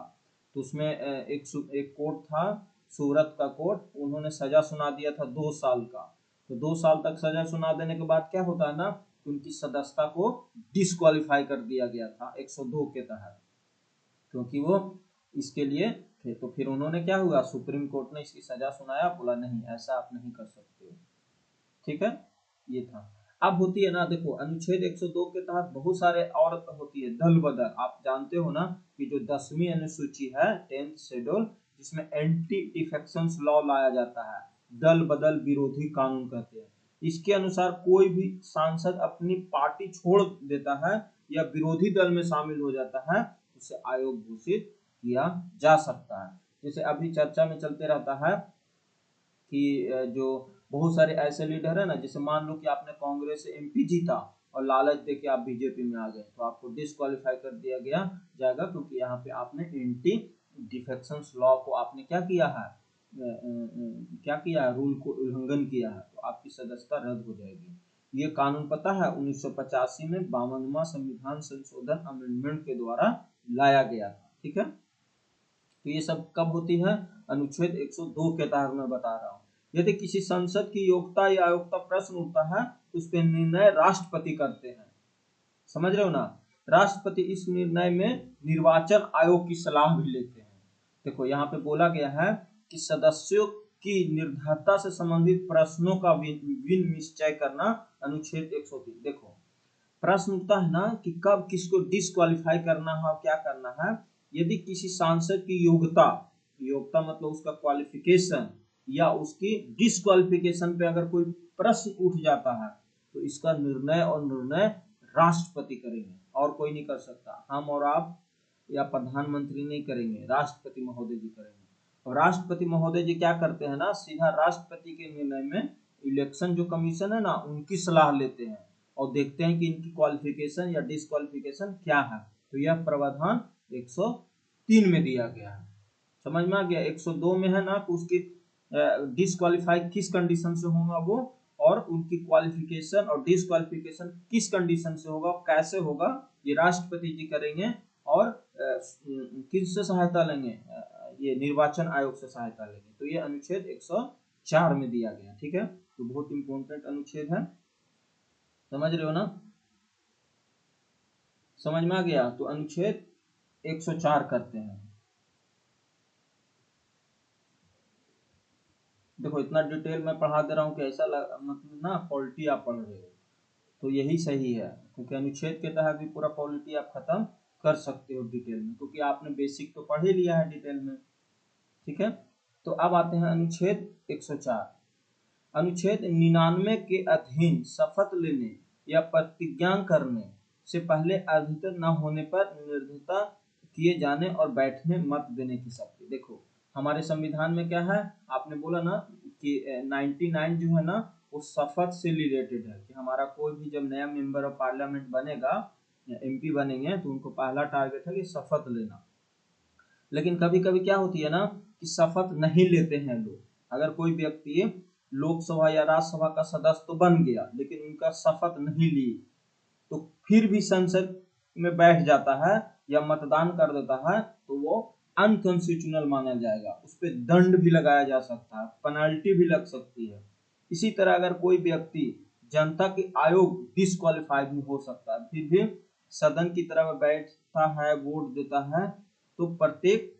तो उसमें एक कोर्ट था, सूरत का कोर्ट, उन्होंने सजा सुना दिया था 2 साल का। तो 2 साल तक सजा सुना देने के बाद क्या होता है ना, उनकी सदस्यता को डिस्क्वालीफाई कर दिया गया था 102 के तहत, क्योंकि वो इसके लिए थे। तो फिर उन्होंने क्या हुआ, सुप्रीम कोर्ट ने इसकी सजा सुनाया, बोला नहीं ऐसा आप नहीं कर सकते हो। ठीक है, ये था। अब होती है ना, देखो अनुच्छेद 102 के तहत बहुत सारे और होती है दल बदल। आप जानते हो ना कि जो 10वीं अनुसूची है 10th शेड्यूल, जिसमें एंटी डिफेक्शन लॉ लाया जाता है, दल बदल विरोधी कानून कहते हैं। इसके अनुसार कोई भी सांसद अपनी पार्टी छोड़ देता है या विरोधी दल में शामिल हो जाता है, उसे आयोग घोषित किया जा सकता है। जैसे अभी चर्चा में चलते रहता है कि जो बहुत सारे ऐसे लीडर है ना, जैसे मान लो कि आपने कांग्रेस से एमपी जीता और लालच देके आप बीजेपी में आ गए, तो आपको डिस्क्वालीफाई कर दिया गया जाएगा, क्योंकि यहाँ पे आपने एंटी डिफेक्शन लॉ को आपने क्या किया है, क्या किया है, रूल को उल्लंघन किया है, तो आपकी सदस्यता रद्द हो जाएगी। ये कानून पता है 1985 में 52वां संविधान संशोधन अमेंडमेंट के द्वारा लाया गया था। ठीक है, तो ये सब कब होती है, अनुच्छेद 102 के तहत मैं बता रहा हूँ। यदि किसी संसद की योग्यता या अयोग्यता प्रश्न उठता है तो उस पर निर्णय राष्ट्रपति करते हैं। समझ रहे हो ना, राष्ट्रपति इस निर्णय में निर्वाचन आयोग की सलाह भी लेते हैं। देखो यहाँ पे बोला गया है कि सदस्यों की निर्धारिता से संबंधित प्रश्नों का विन निश्चय करना, अनुच्छेद 103। देखो प्रश्न उठता है ना कि कब किसको डिस्क्वालीफाई करना है और क्या करना है। यदि किसी सांसद की योग्यता, योग्यता मतलब उसका क्वालिफिकेशन, या उसकी डिस्क्वालिफिकेशन पे अगर कोई प्रश्न उठ जाता है तो इसका निर्णय राष्ट्रपति करेंगे, और कोई नहीं कर सकता। हम और आप या प्रधानमंत्री नहीं करेंगे, राष्ट्रपति महोदय जी करेंगे। और राष्ट्रपति महोदय जी क्या करते हैं ना, सीधा राष्ट्रपति के निर्णय में इलेक्शन जो कमीशन है ना उनकी सलाह लेते हैं और देखते हैं कि इनकी क्वालिफिकेशन या डिस्क्वालिफिकेशन क्या है। तो यह प्रावधान 103 में दिया गया है। समझ में आ गया। 102 में है ना कि उसकी डिस्क्वालीफाई किस कंडीशन से होगा वो, और उनकी क्वालिफिकेशन और डिस्क्वालिफिकेशन किस कंडीशन से होगा, कैसे होगा, ये राष्ट्रपति जी करेंगे। और किससे सहायता लेंगे, ये निर्वाचन आयोग से सहायता लेंगे। तो ये अनुच्छेद 104 में दिया गया। ठीक है, तो बहुत इंपॉर्टेंट अनुच्छेद है, समझ रहे हो ना, समझ में आ गया। तो अनुच्छेद 104 करते हैं। देखो इतना डिटेल में पढ़ा दे रहा हूँ कि ऐसा मतलब ना पॉलिटी आप पढ़ रहे हो, तो यही सही है, क्योंकि अनुच्छेद के तहत भी पूरा पॉलिटी आप खत्म कर सकते हो डिटेल में, क्योंकि आपने बेसिक तो पढ़ ही लिया है डिटेल में। ठीक है, तो अब आते हैं अनुच्छेद 104। अनुच्छेद 99 के अधीन शपथ लेने या प्रतिज्ञा करने से पहले अधिकृत न होने पर निर्धरता किए जाने और बैठने मत देने की शक्ति। देखो हमारे संविधान में क्या है, आपने बोला ना कि 99 जो है ना वो शपथ से रिलेटेड है, कि हमारा कोई भी जब नया मेंबर ऑफ पार्लियामेंट बनेगा या एमपी बनेंगे तो उनको पहला टारगेट है कि शपथ लेना। लेकिन कभी कभी क्या होती है ना कि शपथ नहीं लेते हैं लोग। अगर कोई व्यक्ति लोकसभा या राज्यसभा का सदस्य तो बन गया लेकिन उनका शपथ नहीं ली, तो फिर भी संसद में बैठ जाता है या मतदान कर देता है तो वो अनकॉन्स्टिट्यूशनल माना जाएगा, उस पर दंड भी लगाया जा सकता है, पेनल्टी भी लग सकती है। इसी तरह अगर कोई व्यक्ति जनता के आयोग डिस्क्वालीफाई भी हो सकता है, फिर भी सदन की तरह बैठता है, वोट देता है, तो प्रत्येक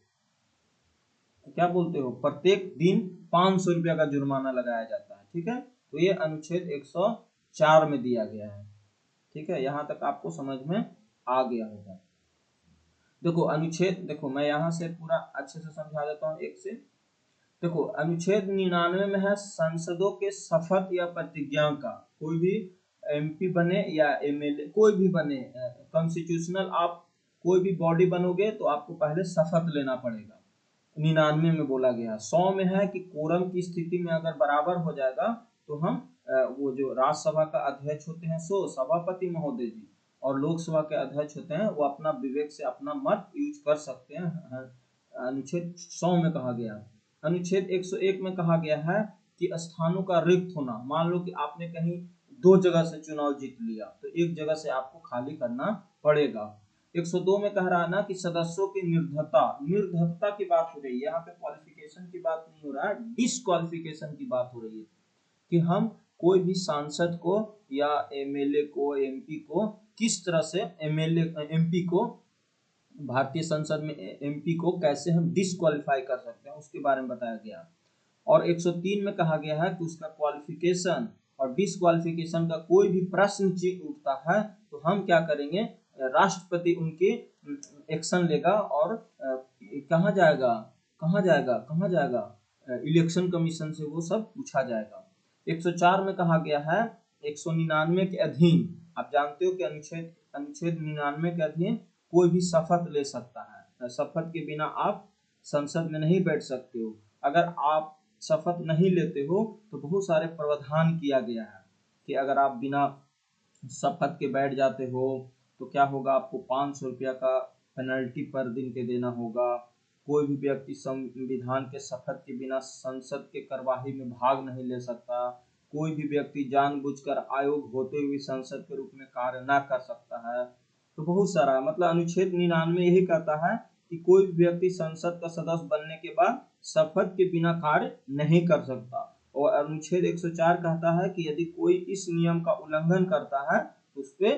क्या बोलते हो, प्रत्येक दिन 500 रुपया का जुर्माना लगाया जाता है। ठीक है, तो ये अनुच्छेद 104 में दिया गया है। ठीक है, यहाँ तक आपको समझ में आ गया होगा। देखो अनुच्छेद, देखो मैं यहाँ से पूरा अच्छे से समझा देता हूँ एक से। देखो अनुच्छेद 99 में है सांसदों के शपथ या प्रतिज्ञा का, कोई भी एमपी बने या एमएलए कोई भी बने, कॉन्स्टिट्यूशनल आप कोई भी बॉडी बनोगे तो आपको पहले शपथ लेना पड़ेगा। 99 में बोला गया। 100 में है कि कोरम की स्थिति में अगर बराबर हो जाएगा तो हम वो जो राज्यसभा का अध्यक्ष होते हैं सो सभापति महोदय जी, और लोकसभा के अध्यक्ष होते हैं वो अपना विवेक से अपना मत यूज कर सकते हैं। अनुच्छेद 100 में कहा गया। अनुच्छेद 101 में कहा गया है कि स्थानों का रिक्त होना, मान लो कि आपने कहीं 2 जगह से चुनाव जीत लिया तो एक जगह से आपको खाली करना पड़ेगा। 102 में कह रहा है ना कि सदस्यों की निर्धरता की बात हो रही है, यहाँ पे क्वालिफिकेशन की बात नहीं हो रहा है, डिस्क्वालिफिकेशन की बात हो रही है, कि हम कोई भी सांसद को या एमएलए को, एमपी को किस तरह से, एमएलए एमपी को भारतीय संसद में एमपी को कैसे हम डिस्क्वालीफाई कर सकते हैं उसके बारे में बताया गया। और 103 में कहा गया है कि उसका क्वालिफिकेशन और डिस्क्वालिफिकेशन का कोई भी प्रश्न उठता है तो हम क्या करेंगे, राष्ट्रपति उनके एक्शन लेगा और कहाँ जाएगा, कहाँ जाएगा, इलेक्शन कमीशन से वो सब पूछा जाएगा। 104 में कहा गया है 199 के अधीन, आप जानते हो कि अनुच्छेद अनुच्छेद 99 के अधीन कोई भी शपथ ले सकता है, शपथ के बिना आप संसद में नहीं बैठ सकते हो। अगर आप शपथ नहीं लेते हो तो बहुत सारे प्रावधान किया गया है कि अगर आप बिना शपथ के बैठ जाते हो तो क्या होगा, आपको 500 रुपया का पेनल्टी पर दिन के देना होगा। कोई भी व्यक्ति संविधान के शपथ के बिना संसद के कार्यवाही में भाग नहीं ले सकता, कोई भी व्यक्ति जानबूझकर आयोग होते हुए संसद के रूप में कार्य न कर सकता है। तो बहुत सारा मतलब अनुच्छेद 99 यही कहता है कि कोई भी व्यक्ति संसद का सदस्य बनने के बाद शपथ के बिना कार्य नहीं कर सकता। और अनुच्छेद 104 कहता है कि यदि कोई इस नियम का उल्लंघन करता है तो उस पर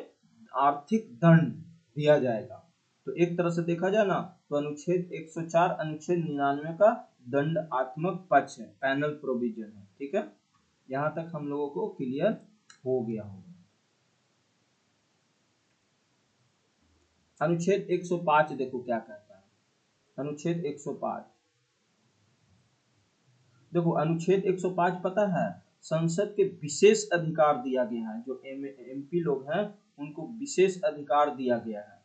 आर्थिक दंड दिया जाएगा। तो एक तरह से देखा जाए ना तो अनुच्छेद 104 अनुच्छेद 99 का दंडात्मक पक्ष है, पैनल प्रोविजन है। ठीक है, यहाँ तक हम लोगों को क्लियर हो गया होगा। अनुच्छेद 105 देखो क्या कहता है। अनुच्छेद 105 देखो, अनुच्छेद 105 पता है संसद के विशेष अधिकार दिया गया है। जो एमपी लोग हैं उनको विशेष अधिकार दिया गया है।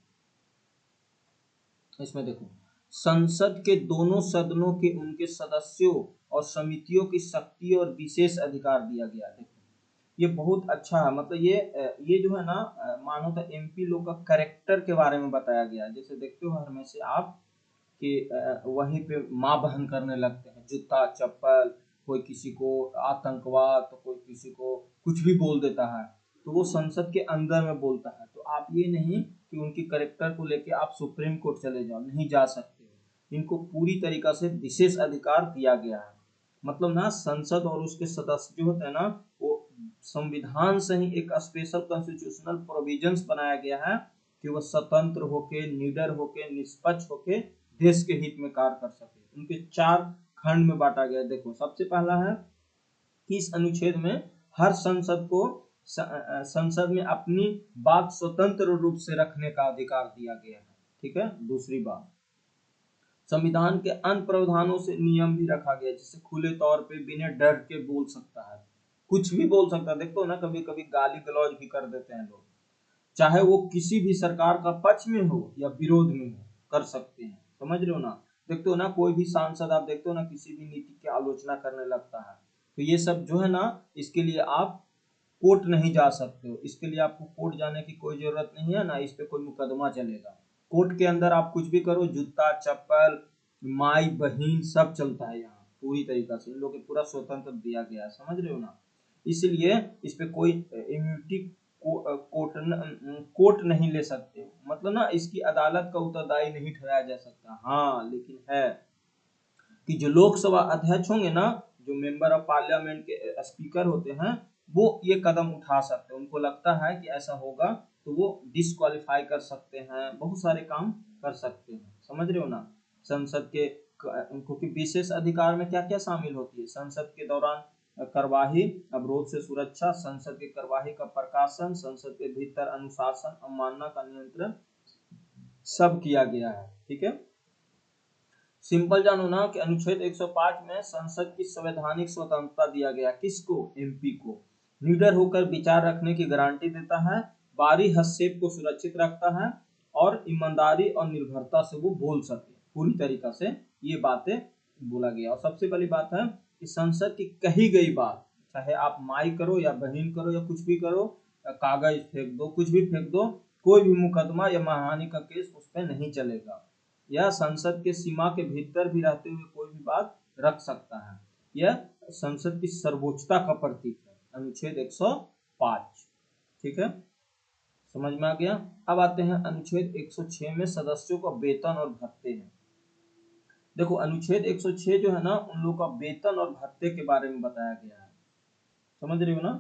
इसमें देखो, संसद के दोनों सदनों के उनके सदस्यों और समितियों की शक्ति और विशेष अधिकार दिया गया है। देखो ये बहुत अच्छा है, मतलब ये जो है ना मानो तो एमपी लोग का कैरेक्टर के बारे में बताया गया है। जैसे देखते हो हर में से आप कि वहीं पे माँ बहन करने लगते हैं, जूता चप्पल, कोई किसी को आतंकवाद तो कोई किसी को कुछ भी बोल देता है, तो वो संसद के अंदर में बोलता है। तो आप ये नहीं कि उनकी करेक्टर को लेके आप सुप्रीम कोर्ट चले जाओ, नहीं जा सकते हो। इनको पूरी तरीका से विशेष अधिकार दिया गया है। मतलब ना संसद और उसके सदस्य जो होते हैं ना वो संविधान से ही एक स्पेशल कॉन्स्टिट्यूशनल प्रोविजंस बनाया गया है कि वो स्वतंत्र होके, निडर होके, निष्पक्ष होके देश के हित में कार्य कर सके। उनके 4 खंड में बांटा गया है। देखो सबसे पहला है कि इस अनुच्छेद में हर संसद को संसद में अपनी बात स्वतंत्र रूप से रखने का अधिकार दिया गया है। ठीक है, दूसरी बात, संविधान के अन्य प्रावधानों से नियम भी रखा गया है, जिससे खुले तौर पे बिना डर के बोल सकता है, कुछ भी बोल सकता है। देखो ना कभी कभी गाली गलौज भी कर देते हैं लोग, चाहे वो किसी भी सरकार का पक्ष में हो या विरोध में हो, कर सकते हैं। समझ रहे हो ना। देखते हो ना कोई भी सांसद आप देखते हो ना किसी भी नीति की आलोचना करने लगता है, तो ये सब जो है ना इसके लिए आप कोर्ट नहीं जा सकते हो। इसके लिए आपको कोर्ट जाने की कोई जरूरत नहीं है, ना इस पे कोई मुकदमा चलेगा। कोर्ट के अंदर आप कुछ भी करो, जूता चप्पल माई बहिन सब चलता है यहाँ पूरी तरीका से। इन लोग को पूरा स्वतंत्र दिया गया है, समझ रहे हो ना। इसलिए इस पे कोई इम्यूनिटी कोर्ट नहीं ले सकते, मतलब ना इसकी अदालत का उत्तरदायी नहीं ठहराया जा सकता। हाँ लेकिन है कि जो लोकसभा अध्यक्ष होंगे ना, जो मेंबर ऑफ पार्लियामेंट के स्पीकर होते हैं, वो ये कदम उठा सकते हैं। उनको लगता है कि ऐसा होगा तो वो डिस्क्वालीफाई कर सकते हैं, बहुत सारे काम कर सकते हैं। समझ रहे हो ना। संसद के उनको की विशेष अधिकार में क्या क्या शामिल होती है, संसद के दौरान कार्यवाही, अवरोध से सुरक्षा, संसद की कार्यवाही का प्रकाशन, संसद के भीतर अनुशासन, अवमानना का नियंत्रण सब किया गया है। ठीक है, सिंपल जानो ना कि अनुच्छेद 105 में संसद की संवैधानिक स्वतंत्रता दिया गया, किसको, एमपी को। लीडर होकर विचार रखने की गारंटी देता है, बाहरी हस्तक्षेप को सुरक्षित रखता है और ईमानदारी और निर्भरता से वो बोल सके पूरी तरीका से, ये बातें बोला गया। और सबसे पहली बात है कि संसद की कही गई बात, चाहे आप माई करो या बहन करो या कुछ भी करो, या कागज फेंक दो, कुछ भी फेंक दो, कोई भी मुकदमा या मानहानि का केस उस पर नहीं चलेगा। यह संसद के सीमा के भीतर भी रहते हुए कोई भी बात रख सकता है। यह संसद की सर्वोच्चता का प्रतीक है, अनुच्छेद 105। ठीक है, समझ में आ गया। अब आते हैं अनुच्छेद 106 में सदस्यों का वेतन और भत्ते हैं। देखो अनुच्छेद 106 जो है ना उन लोगों का वेतन और भत्ते के बारे में बताया गया है। समझ रहे हो ना,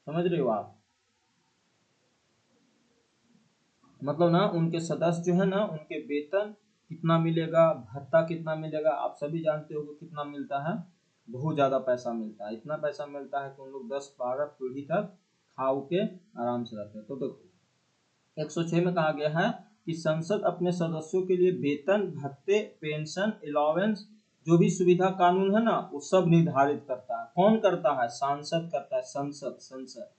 समझ रहे हो आप। मतलब ना उनके सदस्य जो है ना उनके वेतन कितना मिलेगा, भत्ता कितना मिलेगा, आप सभी जानते हो कितना मिलता है, बहुत ज्यादा पैसा मिलता है। इतना पैसा मिलता है कि उन लोग 10-12 पीढ़ी तक खाओ के आराम से रहते हैं। तो देखो 106 में कहा गया है कि संसद अपने सदस्यों के लिए वेतन, भत्ते, पेंशन, अलाउंस, जो भी सुविधा कानून है ना वो सब निर्धारित करता है। कौन करता है, सांसद करता है, संसद।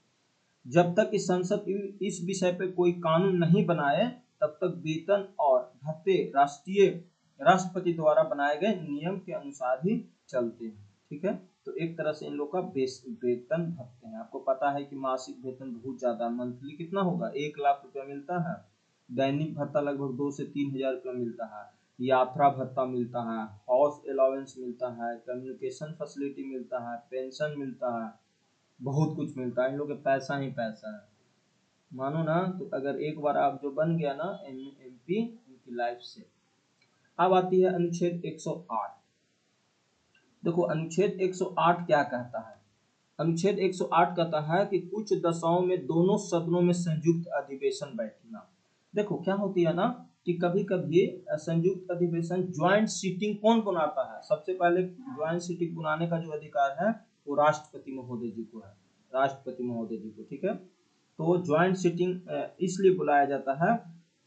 जब तक कि संसद इस विषय पे कोई कानून नहीं बनाए तब तक वेतन और भत्ते राष्ट्रपति द्वारा बनाए गए नियम के अनुसार ही चलते हैं। ठीक है, तो एक तरह से इन लोग का वेतन भत्ते हैं। आपको पता है कि मासिक वेतन बहुत ज्यादा, मंथली कितना होगा, 1 लाख रुपया मिलता है। दैनिक भत्ता लगभग 2 से 3 हजार रुपया मिलता है, यात्रा भत्ता मिलता है, हाउस अलाउंस मिलता है, कम्युनिकेशन फैसिलिटी मिलता है, पेंशन मिलता है, बहुत कुछ मिलता है। इन लोग के पैसा ही पैसा है, मानो ना। तो अगर एक बार आप जो बन गया ना एमपी, उनकी लाइफ से। अब आती है अनुच्छेद 108। देखो अनुच्छेद 108 क्या कहता है। अनुच्छेद 108 कहता है कि कुछ दशाओं में दोनों सदनों में संयुक्त अधिवेशन बैठना। देखो क्या होती है ना कि कभी कभी संयुक्त अधिवेशन ज्वाइंट सीटिंग कौन बुलाता है। सबसे पहले ज्वाइंट सीटिंग बुलाने का जो अधिकार है वो राष्ट्रपति महोदय जी को है, राष्ट्रपति महोदय जी को, ठीक है। तो ज्वाइंट सीटिंग इसलिए बुलाया जाता है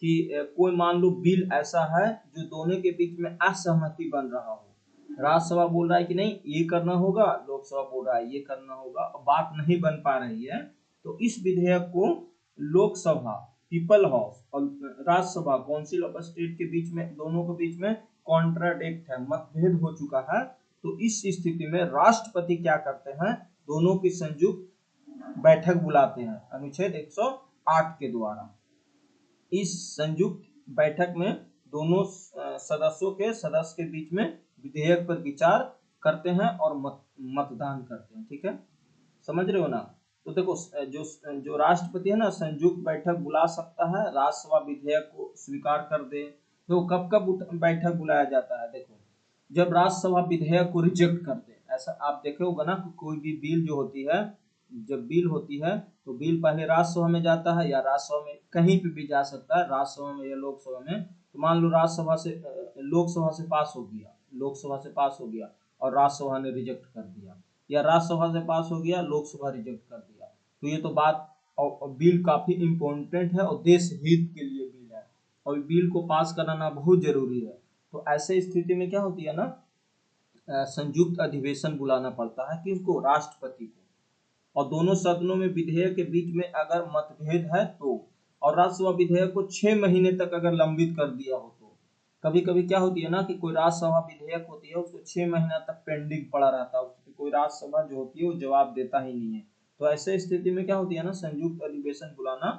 कि कोई मान लो बिल ऐसा है जो दोनों के बीच में असहमति बन रहा हो, राज्यसभा बोल रहा है कि नहीं ये करना होगा, लोकसभा बोल रहा है ये करना होगा, बात नहीं बन पा रही है, तो इस विधेयक को लोकसभा पीपल हाउस और राज्यसभा काउंसिल ऑफ स्टेट के बीच में, दोनों के बीच में कॉन्ट्राडिक्ट है, मतभेद हो चुका है। तो इस स्थिति में राष्ट्रपति क्या करते हैं, दोनों की संयुक्त बैठक बुलाते हैं अनुच्छेद 108 के द्वारा। इस संयुक्त बैठक में दोनों सदस्य के बीच में विधेयक पर विचार करते हैं और मतदान करते हैं, ठीक है, समझ रहे हो ना। तो देखो जो राष्ट्रपति है ना संयुक्त बैठक बुला सकता है, राज्यसभा विधेयक को स्वीकार कर दे। तो कब कब बैठक बुलाया जाता है, देखो जब राज्यसभा विधेयक को रिजेक्ट कर दे। ऐसा आप देखे होगा ना कोई भी बिल जो होती है, जब बिल होती है तो बिल पहले राज्यसभा में जाता है या राज्यसभा में कहीं पे भी जा सकता है, राज्यसभा में या लोकसभा में। तो मान लो राज्यसभा से लोकसभा से पास हो गया, लोकसभा से पास हो गया और राज्यसभा ने रिजेक्ट कर दिया, या राज्यसभा से पास हो गया लोकसभा रिजेक्ट कर दिया, तो ये तो बात और बिल काफी इम्पोर्टेंट है और देश हित के लिए बिल है और बिल को पास कराना बहुत जरूरी है। तो ऐसे स्थिति में क्या होती है ना संयुक्त अधिवेशन बुलाना पड़ता है किसको, राष्ट्रपति को। और दोनों सदनों में विधेयक के बीच में अगर मतभेद है तो, और राज्यसभा विधेयक को 6 महीने तक अगर लंबित कर दिया हो तो। कभी कभी क्या होती है ना कि कोई राज्यसभा विधेयक होती है उसको 6 महीना तक पेंडिंग पड़ा रहता है, उसकी कोई राज्यसभा जो होती है वो जवाब देता ही नहीं है। तो ऐसे स्थिति में क्या होती है ना संयुक्त अधिवेशन बुलाना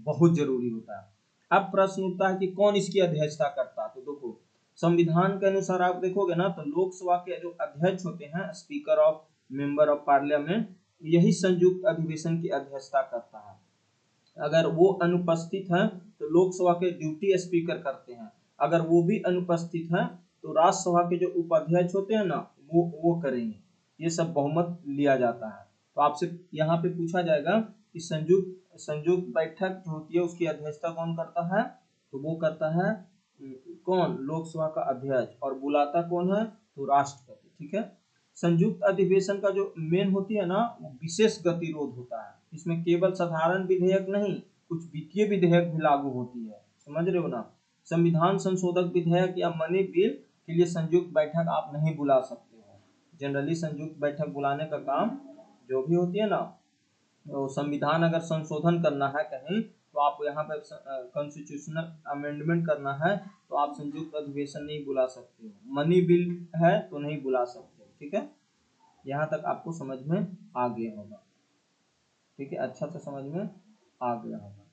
बहुत जरूरी होता है। अब प्रश्न उठता है कि कौन इसकी अध्यक्षता करता है। तो देखो संविधान के अनुसार आप देखोगे ना तो लोकसभा के जो अध्यक्ष होते हैं speaker of member of parliament, यही संयुक्त अधिवेशन की अध्यक्षता करता है। अगर वो अनुपस्थित हैं तो लोकसभा के ड्यूटी स्पीकर करते हैं, अगर वो भी अनुपस्थित हैं तो राज्यसभा के जो उपाध्यक्ष होते हैं ना वो करेंगे। ये सब बहुमत लिया जाता है। तो आपसे यहाँ पे पूछा जाएगा कि संयुक्त बैठक जो होती है उसकी अध्यक्षता कौन करता है, तो वो करता है कौन, लोकसभा का अध्यक्ष, और बुलाता कौन है, तो राष्ट्रपति, ठीक है। संयुक्त अधिवेशन का जो मेन होती है ना वो विशेष गतिरोध होता है, इसमें केवल साधारण विधेयक नहीं कुछ वित्तीय विधेयक भी लागू होती है, समझ रहे हो ना। संविधान संशोधक विधेयक या मनी बिल के लिए संयुक्त बैठक आप नहीं बुला सकते हो। जनरली संयुक्त बैठक बुलाने का काम जो भी होती है ना, तो संविधान अगर संशोधन करना है कहीं तो आप यहाँ पे कॉन्स्टिट्यूशनल अमेंडमेंट करना है तो आप संयुक्त अधिवेशन नहीं बुला सकते हो। मनी बिल है तो नहीं बुला सकते हो, ठीक है। यहाँ तक आपको समझ में आ गया होगा, ठीक है, अच्छा से समझ में आ गया होगा।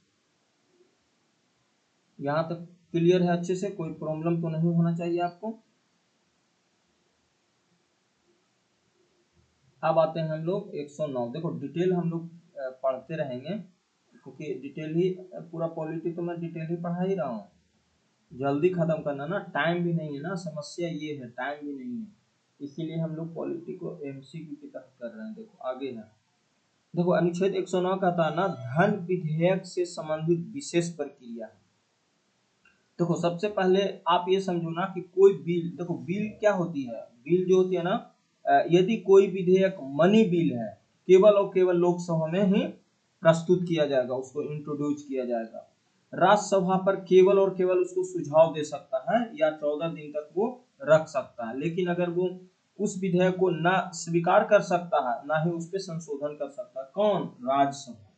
यहाँ तक क्लियर है अच्छे से, कोई प्रॉब्लम तो नहीं होना चाहिए आपको। अब आते हैं हम लोग 109। देखो डिटेल हम लोग पढ़ते रहेंगे क्योंकि डिटेल ही पूरा पॉलिटी तो मैं डिटेल ही पढ़ा ही रहा हूँ, जल्दी खत्म करना ना, टाइम भी नहीं है ना, समस्या ये है टाइम भी नहीं है, इसीलिए हम लोग पॉलिटी को एमसीक्यू की तरह कर रहे हैं। देखो आगे है, देखो अनुच्छेद 109 कहता है ना धन विधेयक से संबंधित विशेष प्रक्रिया है। देखो सबसे पहले आप ये समझो ना कि कोई बिल, देखो बिल क्या होती है, बिल जो होती है ना यदि कोई विधेयक मनी बिल है केवल और केवल लोकसभा में ही प्रस्तुत किया जाएगा, उसको इंट्रोड्यूस किया जाएगा। राज्यसभा पर केवल और केवल उसको सुझाव दे सकता है या 14 दिन तक वो रख सकता है, लेकिन अगर वो उस विधेयक को ना स्वीकार कर सकता है ना ही उस पर संशोधन कर सकता है, कौन, राज्यसभा।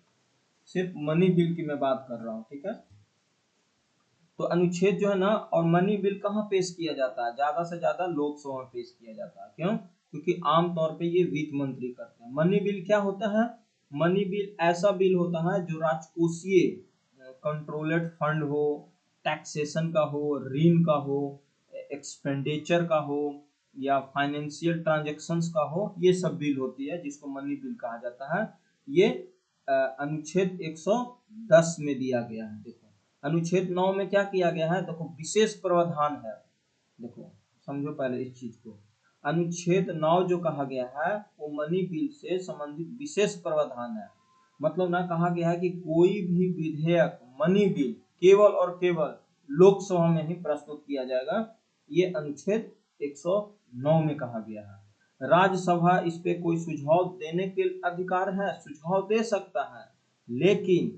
सिर्फ मनी बिल की मैं बात कर रहा हूँ, ठीक है। तो अनुच्छेद जो है ना, और मनी बिल कहाँ पेश किया जाता है, ज्यादा से ज्यादा लोकसभा में पेश किया जाता है। क्यों, क्योंकि आमतौर पे ये वित्त मंत्री करते हैं। मनी बिल क्या होता है, मनी बिल ऐसा बिल होता है जो राजकोषीय कंट्रोलेड फंड हो, टैक्सेशन का हो, ऋण का हो, एक्सपेंडिचर का हो, या फाइनेंशियल ट्रांजैक्शंस का हो, ये सब बिल होती है जिसको मनी बिल कहा जाता है। ये अनुच्छेद 110 में दिया गया है। देखो अनुच्छेद 9 में क्या किया गया है, देखो विशेष प्रावधान है। देखो समझो पहले इस चीज को, अनुच्छेद 9 जो कहा गया है वो मनी बिल से संबंधित विशेष प्रावधान है। मतलब ना कहा गया है कि कोई भी विधेयक मनी बिल केवल और केवल लोकसभा में ही प्रस्तुत किया जाएगा, ये अनुच्छेद 109 में कहा गया है। राज्यसभा इस पे कोई सुझाव देने के अधिकार है, सुझाव दे सकता है, लेकिन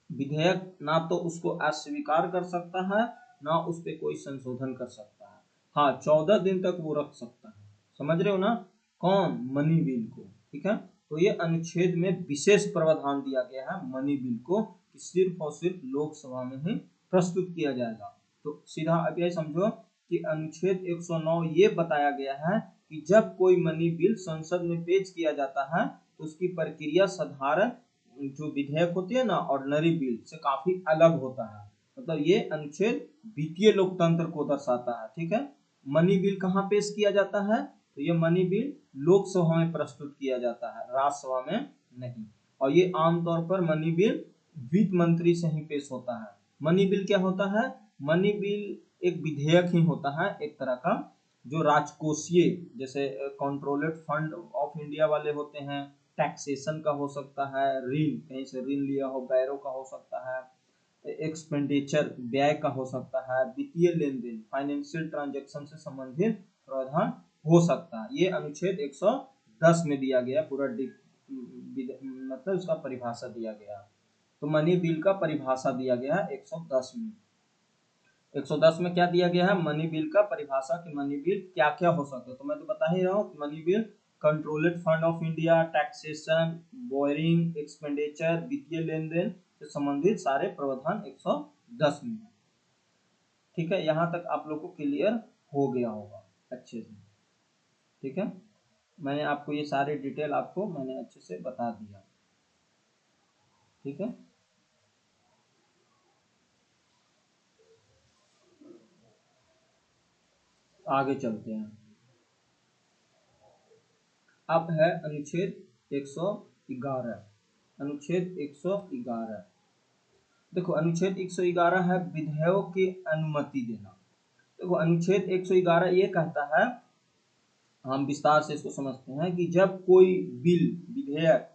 विधेयक ना तो उसको अस्वीकार कर सकता है, ना उस पे कोई संशोधन कर सकता है। हाँ 14 दिन तक वो रख सकता है। समझ रहे हो ना, कौन, मनी बिल को। ठीक है, तो ये अनुच्छेद में विशेष प्रावधान दिया गया है मनी बिल को कि सिर्फ और सिर्फ लोकसभा में ही प्रस्तुत किया जाएगा। तो सीधा अब यह समझो कि अनुच्छेद 109 ये बताया गया है कि जब कोई मनी बिल संसद में पेश किया जाता है तो उसकी प्रक्रिया साधारण जो विधेयक होती है ना, ऑर्डिनरी बिल से काफी अलग होता है। मतलब ये अनुच्छेद वित्तीय लोकतंत्र को दर्शाता है। ठीक है, मनी बिल कहाँ पेश किया जाता है, तो ये मनी बिल लोकसभा में प्रस्तुत किया जाता है, राज्यसभा में नहीं। और ये आमतौर पर मनी बिल वित्त मंत्री से ही पेश होता है। मनी बिल क्या होता है, मनी बिल एक विधेयक ही होता है एक तरह का, जो राजकोषीय, जैसे कंट्रोलेड फंड ऑफ इंडिया वाले होते हैं, टैक्सेशन का हो सकता है, ऋण कहीं से ऋण लिया हो बैरो का हो सकता है, एक्सपेंडिचर व्यय का हो सकता है, वित्तीय लेन देन फाइनेंशियल ट्रांजैक्शन से संबंधित प्रावधान हो सकता है। ये अनुच्छेद 110 में दिया गया पूरा मतलब उसका परिभाषा दिया गया। तो मनी बिल का परिभाषा दिया गया है 110 में। 110 में क्या दिया गया है, मनी बिल का परिभाषा कि मनी बिल क्या क्या हो सकता है। तो मैं तो बता ही रहा हूँ कि money bill controlled fund of India, taxation, borrowing, expenditure, वित्तीय लेन देन से संबंधित सारे प्रावधान 110 में है। ठीक है, यहाँ तक आप लोग को क्लियर हो गया होगा अच्छे से। ठीक है, मैंने आपको ये सारे डिटेल आपको मैंने अच्छे से बता दिया। ठीक है, आगे चलते हैं। अब है अनुच्छेद 111। अनुच्छेद 111, देखो अनुच्छेद 111 है विधेयकों की अनुमति देना। देखो अनुच्छेद 111 ये कहता है, हम विस्तार से इसको समझते हैं कि जब कोई बिल विधेयक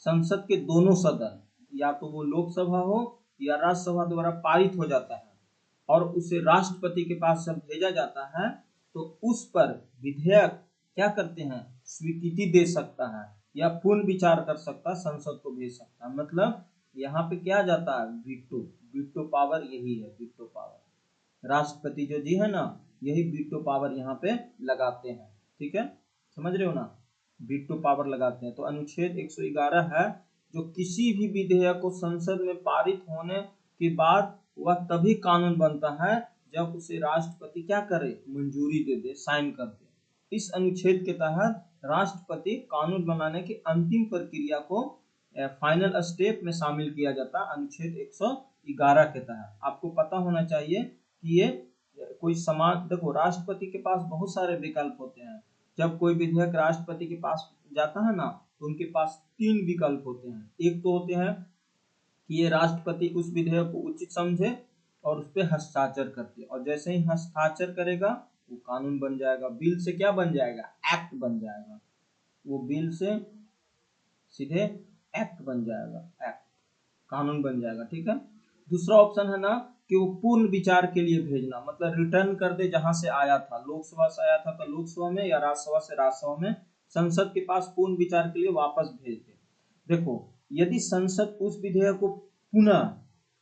संसद के दोनों सदन, या तो वो लोकसभा हो या राज्यसभा द्वारा पारित हो जाता है और उसे राष्ट्रपति के पास जब भेजा जाता है, तो उस पर विधेयक क्या करते हैं, स्वीकृति दे सकता है या पुनः विचार कर सकता है, संसद को भेज सकता है। मतलब यहाँ पे क्या जाता है, वीटो, वीटो पावर यही है, वीटो पावर। राष्ट्रपति जो जी है ना, यही वीटो पावर यहाँ पे लगाते हैं। ठीक है, समझ रहे हो ना, वीटो पावर लगाते हैं। तो अनुच्छेद 111 है जो किसी भी विधेयक को संसद में पारित होने के बाद वह तभी कानून बनता है जब उसे राष्ट्रपति क्या करे, मंजूरी दे दे, साइन कर दे। इस अनुच्छेद के तहत राष्ट्रपति कानून बनाने की अंतिम प्रक्रिया को फाइनल स्टेप में शामिल किया जाता है अनुच्छेद 111 के तहत। आपको पता होना चाहिए कि ये कोई समान, देखो राष्ट्रपति के पास बहुत सारे विकल्प होते हैं। जब कोई विधेयक राष्ट्रपति के पास जाता है ना, तो उनके पास 3 विकल्प होते हैं। एक तो होते हैं कि ये राष्ट्रपति उस विधेयक को उचित समझे और उस पर हस्ताक्षर करते, और जैसे ही हस्ताक्षर करेगा वो कानून बन जाएगा, बिल से क्या बन जाएगा, एक्ट बन जाएगा। वो बिल से सीधे एक्ट बन जाएगा, एक्ट, कानून बन जाएगा। ठीक है, दूसरा ऑप्शन है ना कि वो पूर्ण विचार के लिए भेजना, मतलब रिटर्न कर दे, जहां से आया था, लोकसभा से आया था तो लोकसभा में, या राज्यसभा से राज्यसभा में, संसद के पास पूर्ण विचार के लिए वापस भेज दे। देखो यदि संसद उस विधेयक को पुनः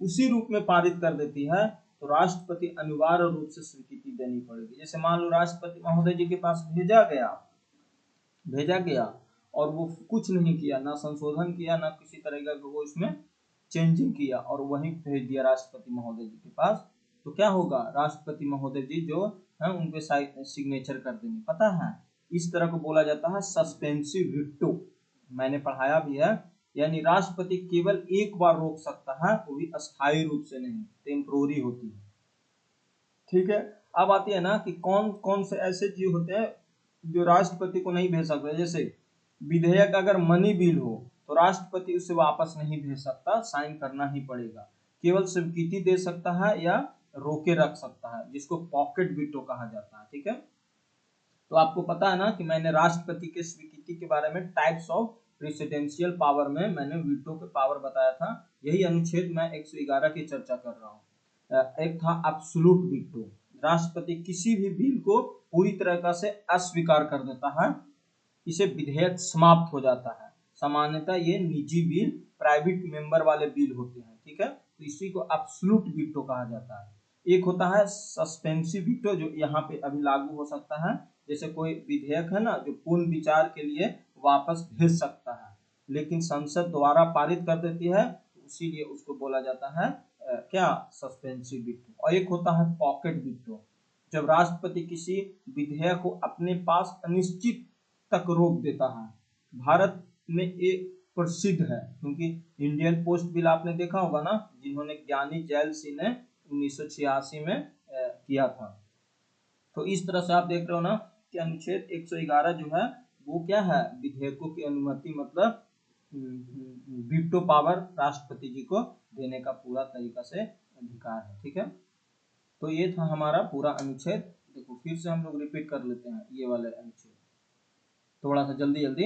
उसी रूप में पारित कर देती है तो राष्ट्रपति अनिवार्य रूप से स्वीकृति देनी पड़ेगी। जैसे मान लो राष्ट्रपति महोदय जी के पास भेजा गया और वो कुछ नहीं किया, ना संशोधन किया, ना किसी तरह का वो इसमें चेंजिंग किया, और वहीं भेज दिया राष्ट्रपति महोदय जी के पास, तो क्या होगा, राष्ट्रपति महोदय जी जो है उन पे सिग्नेचर कर देंगे। पता है, इस तरह को बोला जाता है सस्पेंसिव वीटो। मैंने पढ़ाया भी है यानी राष्ट्रपति केवल एक बार रोक सकता है, वो भी अस्थायी रूप से नहीं, टेम्पोररी होती है। ठीक है, अब आती है ना कि कौन कौन से ऐसे चीज होते हैं जो राष्ट्रपति को नहीं भेज सकते। जैसे विधेयक अगर मनी बिल हो तो राष्ट्रपति उसे वापस नहीं भेज सकता, साइन करना ही पड़ेगा। केवल स्वीकृति दे सकता है या रोके रख सकता है, जिसको पॉकेट वीटो कहा जाता है। ठीक है, तो आपको पता है ना कि मैंने राष्ट्रपति के स्वीकृति के बारे में टाइप्स ऑफ प्रेसिडेंशियल पावर में मैंने वीटो के पावर बताया था। यही अनुच्छेद मैं 111 की चर्चा कर रहा हूँ। एक था एब्सोल्यूट वीटो, राष्ट्रपति किसी भी बिल को पूरी तरह से अस्वीकार कर देता है, इसे विधेयक समाप्त हो जाता है। सामान्यतः ये निजी बिल, प्राइवेट मेंबर वाले बिल होते हैं। ठीक है, तो इसी को एब्सोल्यूट वीटो कहा जाता है। एक होता है सस्पेंसिव वीटो, जो यहाँ पे अभी लागू हो सकता है। जैसे कोई विधेयक है ना जो पूर्ण विचार के लिए वापस भेज सकता है, लेकिन संसद द्वारा पारित कर देती है, इसीलिए उसको बोला जाता है क्या, सस्पेंसिव वीटो। और एक होता है पॉकेट वीटो, जब राष्ट्रपति किसी विधेयक को अपने पास अनिश्चित तक रोक देता है। भारत में एक प्रसिद्ध है, क्योंकि इंडियन पोस्ट बिल आपने देखा होगा ना, जिन्होंने ज्ञानी जैल सिंह ने 1986 में किया था। तो इस तरह से आप देख रहे हो ना कि अनुच्छेद 111 जो है वो क्या है, विधेयकों की अनुमति मतलब वीटो पावर राष्ट्रपति जी को देने का पूरा तरीका से अधिकार है। ठीक है, तो ये था हमारा पूरा अनुच्छेद। देखो फिर से हम लोग रिपीट कर लेते हैं ये वाले अनुच्छेद थोड़ा सा जल्दी जल्दी।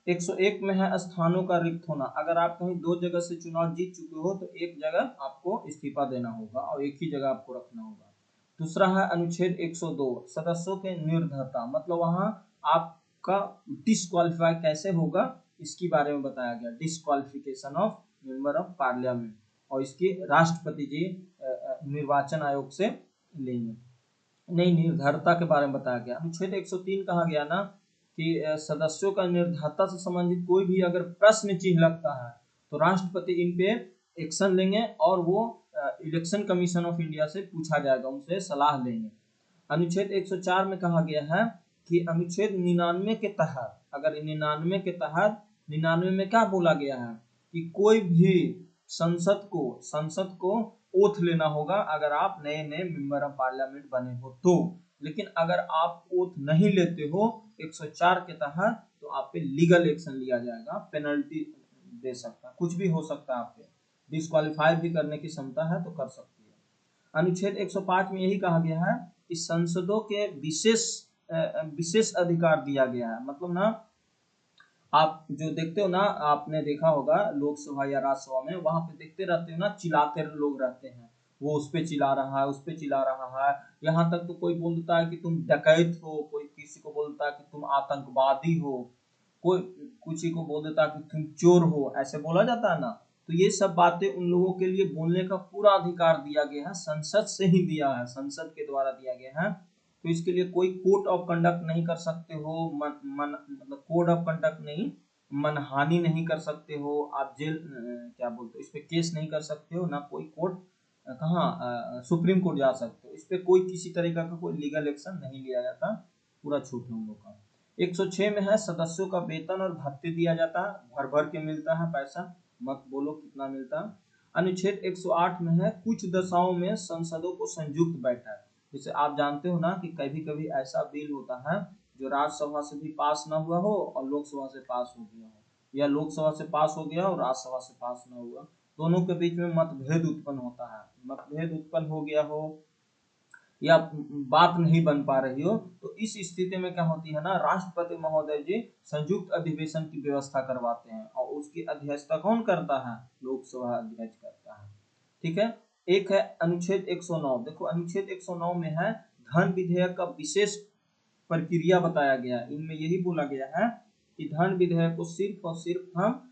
101 में है स्थानों का रिक्त होना। अगर आप कहीं दो जगह से चुनाव जीत चुके हो तो एक जगह आपको इस्तीफा देना होगा और एक ही जगह आपको रखना होगा। दूसरा है अनुच्छेद 102, सदस्यों के निर्धरता, मतलब वहां आपका डिस्क्वालीफाई कैसे होगा इसके बारे में बताया गया, disqualification of member of parliament, और इसके राष्ट्रपति जी निर्वाचन आयोग से लेंगे। नई निर्धरता के बारे में बताया गया। अनुच्छेद 103 कहा गया ना कि सदस्यों का निर्धरता से संबंधित कोई भी अगर प्रश्न चिन्ह लगता है तो राष्ट्रपति इन पे एक्शन लेंगे और वो इलेक्शन कमीशन ऑफ इंडिया से पूछा जाएगा, उनसे सलाह लेंगे। अनुच्छेद 104 में कहा गया है कि अनुच्छेद 99 के तहत, अगर 99 में क्या बोला गया है कि कोई भी संसद को ओथ लेना होगा अगर आप नए नए मेंबर ऑफ पार्लियामेंट बने हो तो। लेकिन अगर आप ओथ नहीं लेते हो 104 के तहत तो आप पे लीगल एक्शन लिया जाएगा, पेनल्टी दे सकता है, कुछ भी हो सकता है, आप पे डिस्क्वालीफाई भी करने की क्षमता है तो कर सकती है। अनुच्छेद 105 में यही कहा गया है कि संसदों के विशेष अधिकार दिया गया है। मतलब ना आप जो देखते हो ना, आपने देखा होगा लोकसभा या राज्यसभा में, वहां पे देखते रहते हो ना चिल्लाते लोग रहते हैं, वो उस पे चिल्ला रहा है, उस पे चिल्ला रहा है, यहाँ तक तो कोई बोलता है कि तुम डकैत हो, कोई किसी को बोलता है कि तुम आतंकवादी हो, कोई किसी को बोल देता है कि तुम चोर हो, ऐसे बोला जाता है ना। तो ये सब बातें उन लोगों के लिए बोलने का पूरा अधिकार दिया गया है, संसद से ही दिया है, संसद के द्वारा दिया गया है। तो इसके लिए कोई कोड ऑफ कंडक्ट नहीं कर सकते हो, मतलब कोड ऑफ कंडक्ट नहीं, मनहानि नहीं कर सकते हो आप, जेल क्या बोलते हो, इस पे केस नहीं कर सकते हो, ना कोई कोर्ट कहाँ सुप्रीम कोर्ट जा सकते हो, इस पे कोई किसी तरीका का कोई लीगल एक्शन नहीं लिया जाता, पूरा छूट है उन लोगों का। 106 में है सदस्यों का वेतन और भत्ते दिया जाता है, भर भर के मिलता है पैसा, मत बोलो कितना मिलता है। अनुच्छेद 108 में है कुछ दशाओं में संसदों को संयुक्त बैठक, जैसे आप जानते हो ना कि कभी कभी ऐसा बिल होता है जो राज्यसभा से भी पास ना हुआ हो और लोकसभा से पास हो गया हो, या लोकसभा से पास हो गया और राज्यसभा से पास ना हुआ, दोनों के बीच में मतभेद उत्पन्न होता है, मतभेद उत्पन्न हो गया हो या बात नहीं बन पा रही हो, तो इस स्थिति में क्या होती है ना, राष्ट्रपति महोदय जी संयुक्त अधिवेशन की व्यवस्था करवाते हैं और उसकी अध्यक्षता कौन करता है, लोकसभा अध्यक्ष करता है। ठीक है, एक है अनुच्छेद 109। देखो अनुच्छेद 109 में है धन विधेयक का विशेष प्रक्रिया बताया गया है। इनमें यही बोला गया है कि धन विधेयक को सिर्फ और सिर्फ हम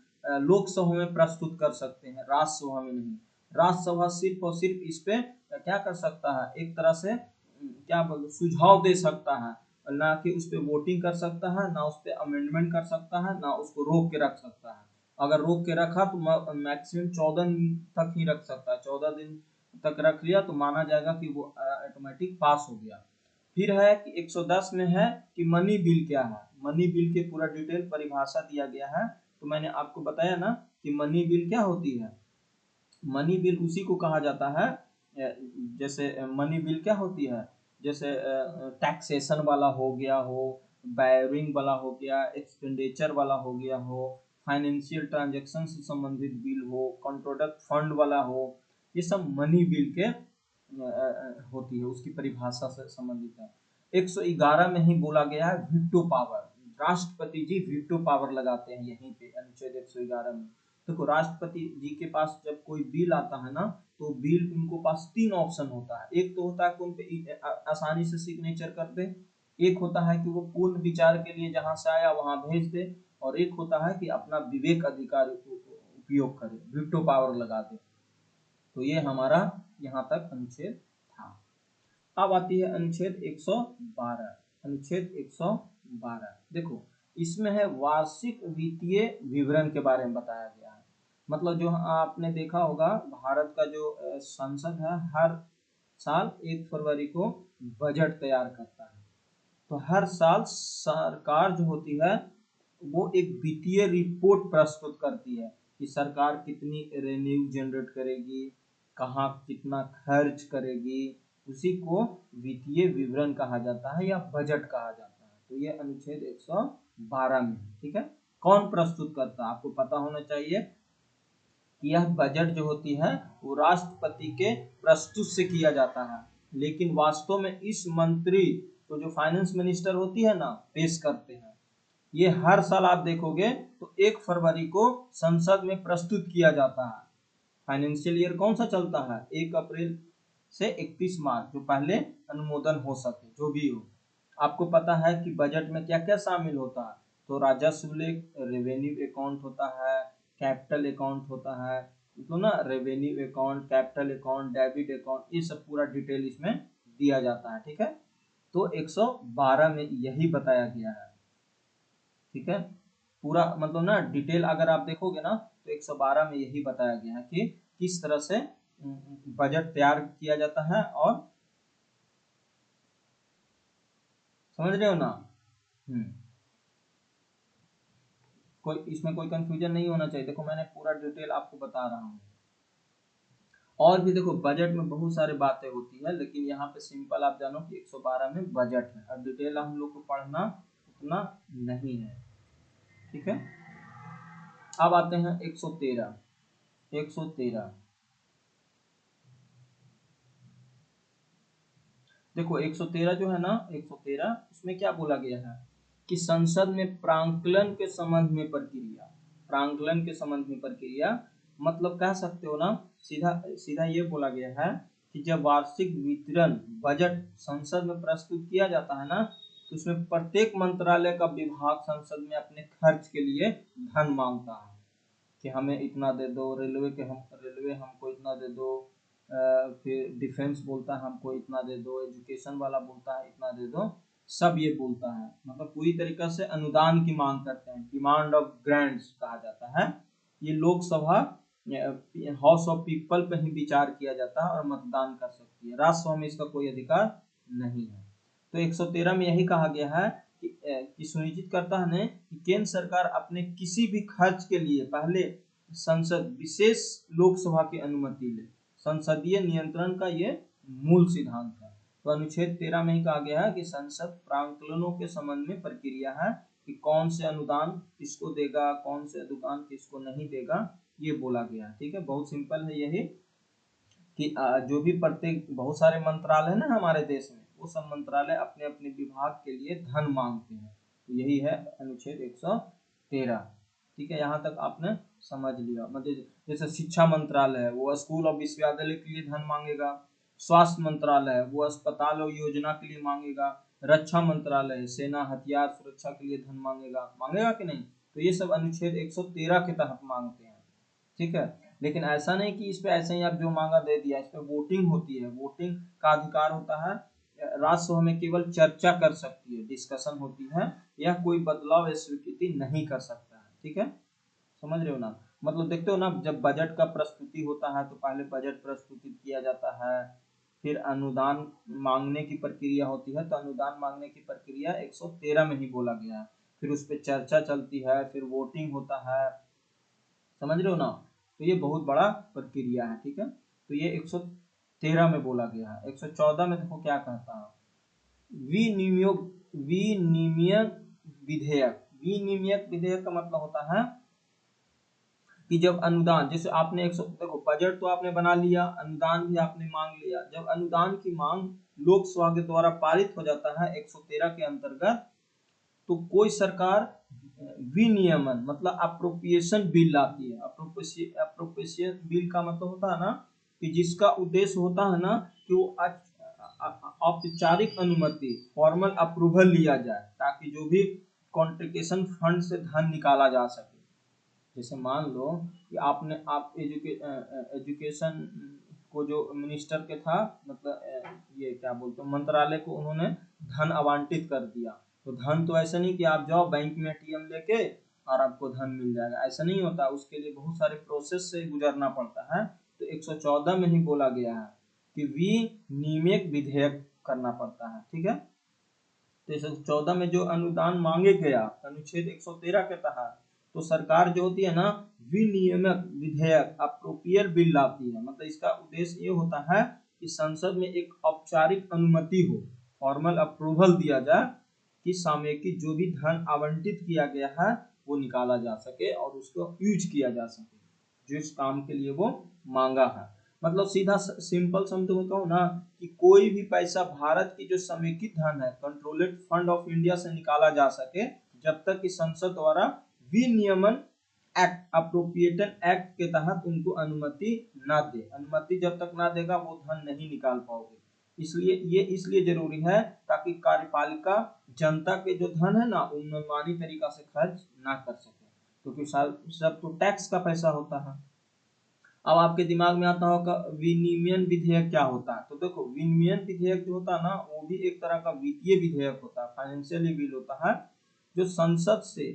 लोकसभा में प्रस्तुत कर सकते हैं, राज्यसभा में नहीं। राज्यसभा सिर्फ और सिर्फ इस पे क्या कर सकता है, एक तरह से क्या बोलते सुझाव दे सकता है, ना कि उस पर वोटिंग कर सकता है, ना उस पर अमेंडमेंट कर सकता है, ना उसको रोक के रख सकता है। अगर रोक के रखा तो मैक्सिमम 14 दिन तक ही रख सकता है, 14 दिन तक रख लिया तो माना जाएगा कि वो ऑटोमेटिक पास हो गया। फिर है कि 110 में है कि मनी बिल क्या है, मनी बिल के पूरा डिटेल परिभाषा दिया गया है। तो मैंने आपको बताया ना कि मनी बिल क्या होती है। मनी बिल उसी को कहा जाता है, जैसे मनी बिल क्या होती है, जैसे टैक्सेशन वाला हो गया हो, बैरिंग वाला हो गया, एक्सपेंडिचर वाला हो गया हो, फाइनेंशियल ट्रांजैक्शन से संबंधित बिल हो, कॉन्ट्रोडक्ट फंड वाला हो, ये सब मनी बिल के होती है, उसकी परिभाषा से संबंधित है। 111 में ही बोला गया है वीटो पावर, राष्ट्रपति जी वीटो पावर लगाते हैं यहीं पे अनुच्छेद 111 में। देखो राष्ट्रपति जी के पास जब कोई बिल आता है ना, तो बिल उनको पास 3 ऑप्शन होता है। एक तो होता है कि उन पे आसानी से सिग्नेचर कर दे, एक होता है कि वो पूर्ण विचार के लिए जहां से आया वहां भेज दे, और एक होता है कि अपना विवेक अधिकार उपयोग करे, वीटो पावर लगा दे। तो ये हमारा यहाँ तक अनुच्छेद था। अब आती है अनुच्छेद 112। अनुच्छेद 112 देखो, इसमें है वार्षिक वित्तीय विवरण के बारे में बताया गया है। मतलब जो आपने देखा होगा, भारत का जो संसद है हर साल 1 फरवरी को बजट तैयार करता है। तो हर साल सरकार जो होती है वो एक वित्तीय रिपोर्ट प्रस्तुत करती है कि सरकार कितनी रेवेन्यू जनरेट करेगी, कहाँ कितना खर्च करेगी, उसी को वित्तीय विवरण कहा जाता है या बजट कहा जाता है। तो ये अनुच्छेद 112 में, ठीक है। कौन प्रस्तुत करता है, आपको पता होना चाहिए कि यह बजट जो होती है वो राष्ट्रपति के प्रस्तुत से किया जाता है, लेकिन वास्तव में इस मंत्री तो जो फाइनेंस मिनिस्टर होती है ना, पेश करते हैं। ये हर साल आप देखोगे तो 1 फरवरी को संसद में प्रस्तुत किया जाता है। फाइनेंशियल ईयर कौन सा चलता है, 1 अप्रैल से 31 मार्च, जो पहले अनुमोदन हो सके, जो भी हो। आपको पता है कि बजट में क्या क्या शामिल होता है, तो राजस्व लेख, रेवेन्यू अकाउंट होता है, कैपिटल अकाउंट होता है, तो ना revenue account, capital account, debit account, ये सब पूरा डिटेल इसमें दिया जाता है, ठीक है। तो 112 में यही बताया गया है, ठीक है। पूरा मतलब ना डिटेल अगर आप देखोगे ना, तो 112 में यही बताया गया है कि किस तरह से बजट तैयार किया जाता है, और समझ रहे हो ना। कोई इसमें कोई कंफ्यूजन नहीं होना चाहिए। देखो मैंने पूरा डिटेल आपको बता रहा हूँ। और भी देखो बजट में बहुत सारी बातें होती है, लेकिन यहाँ पे सिंपल आप जानो कि 112 में बजट है, और डिटेल हम लोग को पढ़ना उतना नहीं है, ठीक है। अब आते हैं 113। 113 देखो 113 जो है ना, 113 इसमें क्या बोला गया है कि संसद में प्रांकलन के संबंध में प्रक्रिया, प्रांकलन के संबंध में प्रक्रिया, मतलब कह सकते हो ना, सीधा सीधा ये बोला गया है कि जब वार्षिक वितरण बजट संसद में प्रस्तुत किया जाता है ना, तो उसमें प्रत्येक मंत्रालय का विभाग संसद में अपने खर्च के लिए धन मांगता है कि हमें इतना दे दो, रेलवे हमको इतना दे दो, फिर डिफेंस बोलता है हमको इतना दे दो, एजुकेशन वाला बोलता है इतना दे दो, सब ये बोलता है। मतलब पूरी तरीके से अनुदान की मांग करते हैं, डिमांड ऑफ ग्रांट्स कहा जाता है। ये लोकसभा हाउस ऑफ पीपल पे ही विचार किया जाता है और मतदान कर सकती है, राज्यसभा में इसका कोई अधिकार नहीं है। तो 113 में यही कहा गया है कि सुनिश्चित करता है कि केंद्र सरकार अपने किसी भी खर्च के लिए पहले संसद विशेष लोकसभा की अनुमति ले। संसदीय नियंत्रण का ये मूल सिद्धांत है। तो अनुच्छेद 13 में ही कहा गया है कि संसद प्रांकलनों के संबंध में प्रक्रिया है कि कौन से अनुदान किसको देगा, कौन से अनुदान किसको नहीं देगा, ये बोला गया है, ठीक है। बहुत सिंपल है यही कि जो भी प्रत्येक बहुत सारे मंत्रालय है ना हमारे देश में, वो सब मंत्रालय अपने अपने विभाग के लिए धन मांगते हैं। तो यही है अनुच्छेद 113, ठीक है। यहाँ तक आपने समझ लिया। मतलब जैसे शिक्षा मंत्रालय है वो स्कूल और विश्वविद्यालय के लिए धन मांगेगा, स्वास्थ्य मंत्रालय है वो अस्पताल और योजना के लिए मांगेगा, रक्षा मंत्रालय है सेना हथियार सुरक्षा के लिए धन मांगेगा, मांगेगा कि नहीं। तो ये सब अनुच्छेद 113 के तहत मांगते हैं, ठीक है। लेकिन ऐसा नहीं कि इस पे ऐसे ही आप जो मांगा दे दिया, इस पे वोटिंग होती है, वोटिंग का अधिकार होता है। राज्यसभा में केवल चर्चा कर सकती है, डिस्कशन होती है, या कोई बदलाव या स्वीकृति नहीं कर सकता है, ठीक है। समझ रहे हो ना। मतलब देखते हो ना, जब बजट का प्रस्तुति होता है तो पहले बजट प्रस्तुति किया जाता है, फिर अनुदान मांगने की प्रक्रिया होती है, तो अनुदान मांगने की प्रक्रिया 113 में ही बोला गया है। फिर उस पर चर्चा चलती है, फिर वोटिंग होता है, समझ रहे हो ना। तो ये बहुत बड़ा प्रक्रिया है, ठीक है। तो ये 113 में बोला गया है। 114 में देखो क्या कहता है, विनिमयक विधेयक। विनिमयक विधेयक का मतलब होता है कि जब अनुदान, जैसे आपने देखो बजट तो आपने बना लिया, अनुदान भी आपने मांग लिया, जब अनुदान की मांग लोकसभा के द्वारा पारित हो जाता है 113 के अंतर्गत, तो कोई सरकार विनियमन मतलब अप्रोप्रिएशन बिल लाती है। अप्रोप्रिएशन बिल का मतलब होता है ना कि जिसका उद्देश्य होता है ना कि वो औपचारिक अनुमति, फॉर्मल अप्रूवल लिया जाए, ताकि जो भी कॉन्ट्रिब्यूशन फंड से धन निकाला जा सके। जैसे मान लो कि आप एजुकेशन को जो मिनिस्टर के था, मतलब ये क्या बोलते हैं, मंत्रालय को उन्होंने धन आवंटित कर दिया। तो धन तो ऐसा नहीं कि आप जाओ बैंक में एटीएम लेके और आपको धन मिल जाएगा, ऐसा नहीं होता। उसके लिए बहुत सारे प्रोसेस से गुजरना पड़ता है। तो 114 में ही बोला गया है कि विनिमयक विधेयक करना पड़ता है, ठीक है। तो 114 में जो अनुदान मांगे गया अनुच्छेद 113 के तहत, तो सरकार जो होती है ना विनियमक विधेयक अप्रोप्रिएट बिल लाती है। मतलब इसका उद्देश्य ये होता है कि संसद में एक औपचारिक अनुमति हो, फॉर्मल अप्रूवल दिया जाए कि सामयिक जो भी धन आवंटित किया गया है वो निकाला जा सके और उसको यूज किया जा सके जिस काम के लिए वो मांगा है। मतलब सीधा सिंपल शब्दों में कहूँ ना कि कोई भी पैसा भारत की जो समेकित धन है कंट्रोलेड फंड ऑफ इंडिया से निकाला जा सके, जब तक कि संसद द्वारा विनियमन एक्ट अप्रोप्रिएशन एक्ट के तहत उनको अनुमति ना दे। अनुमति जब तक ना देगा वो धन नहीं निकाल पाओगे। इसलिए ये इसलिए जरूरी है ताकि कार्यपालिका जनता के जो धन है ना वो मनमानी तरीका से खर्च ना कर सके, क्योंकि सब तो टैक्स का पैसा होता है। अब आपके दिमाग में आता होगा विनिमयन विधेयक क्या होता है। तो देखो विनिमयन विधेयक जो होता है ना वो भी एक तरह का वित्तीय विधेयक होता है, फाइनेंशियल बिल होता है, जो संसद से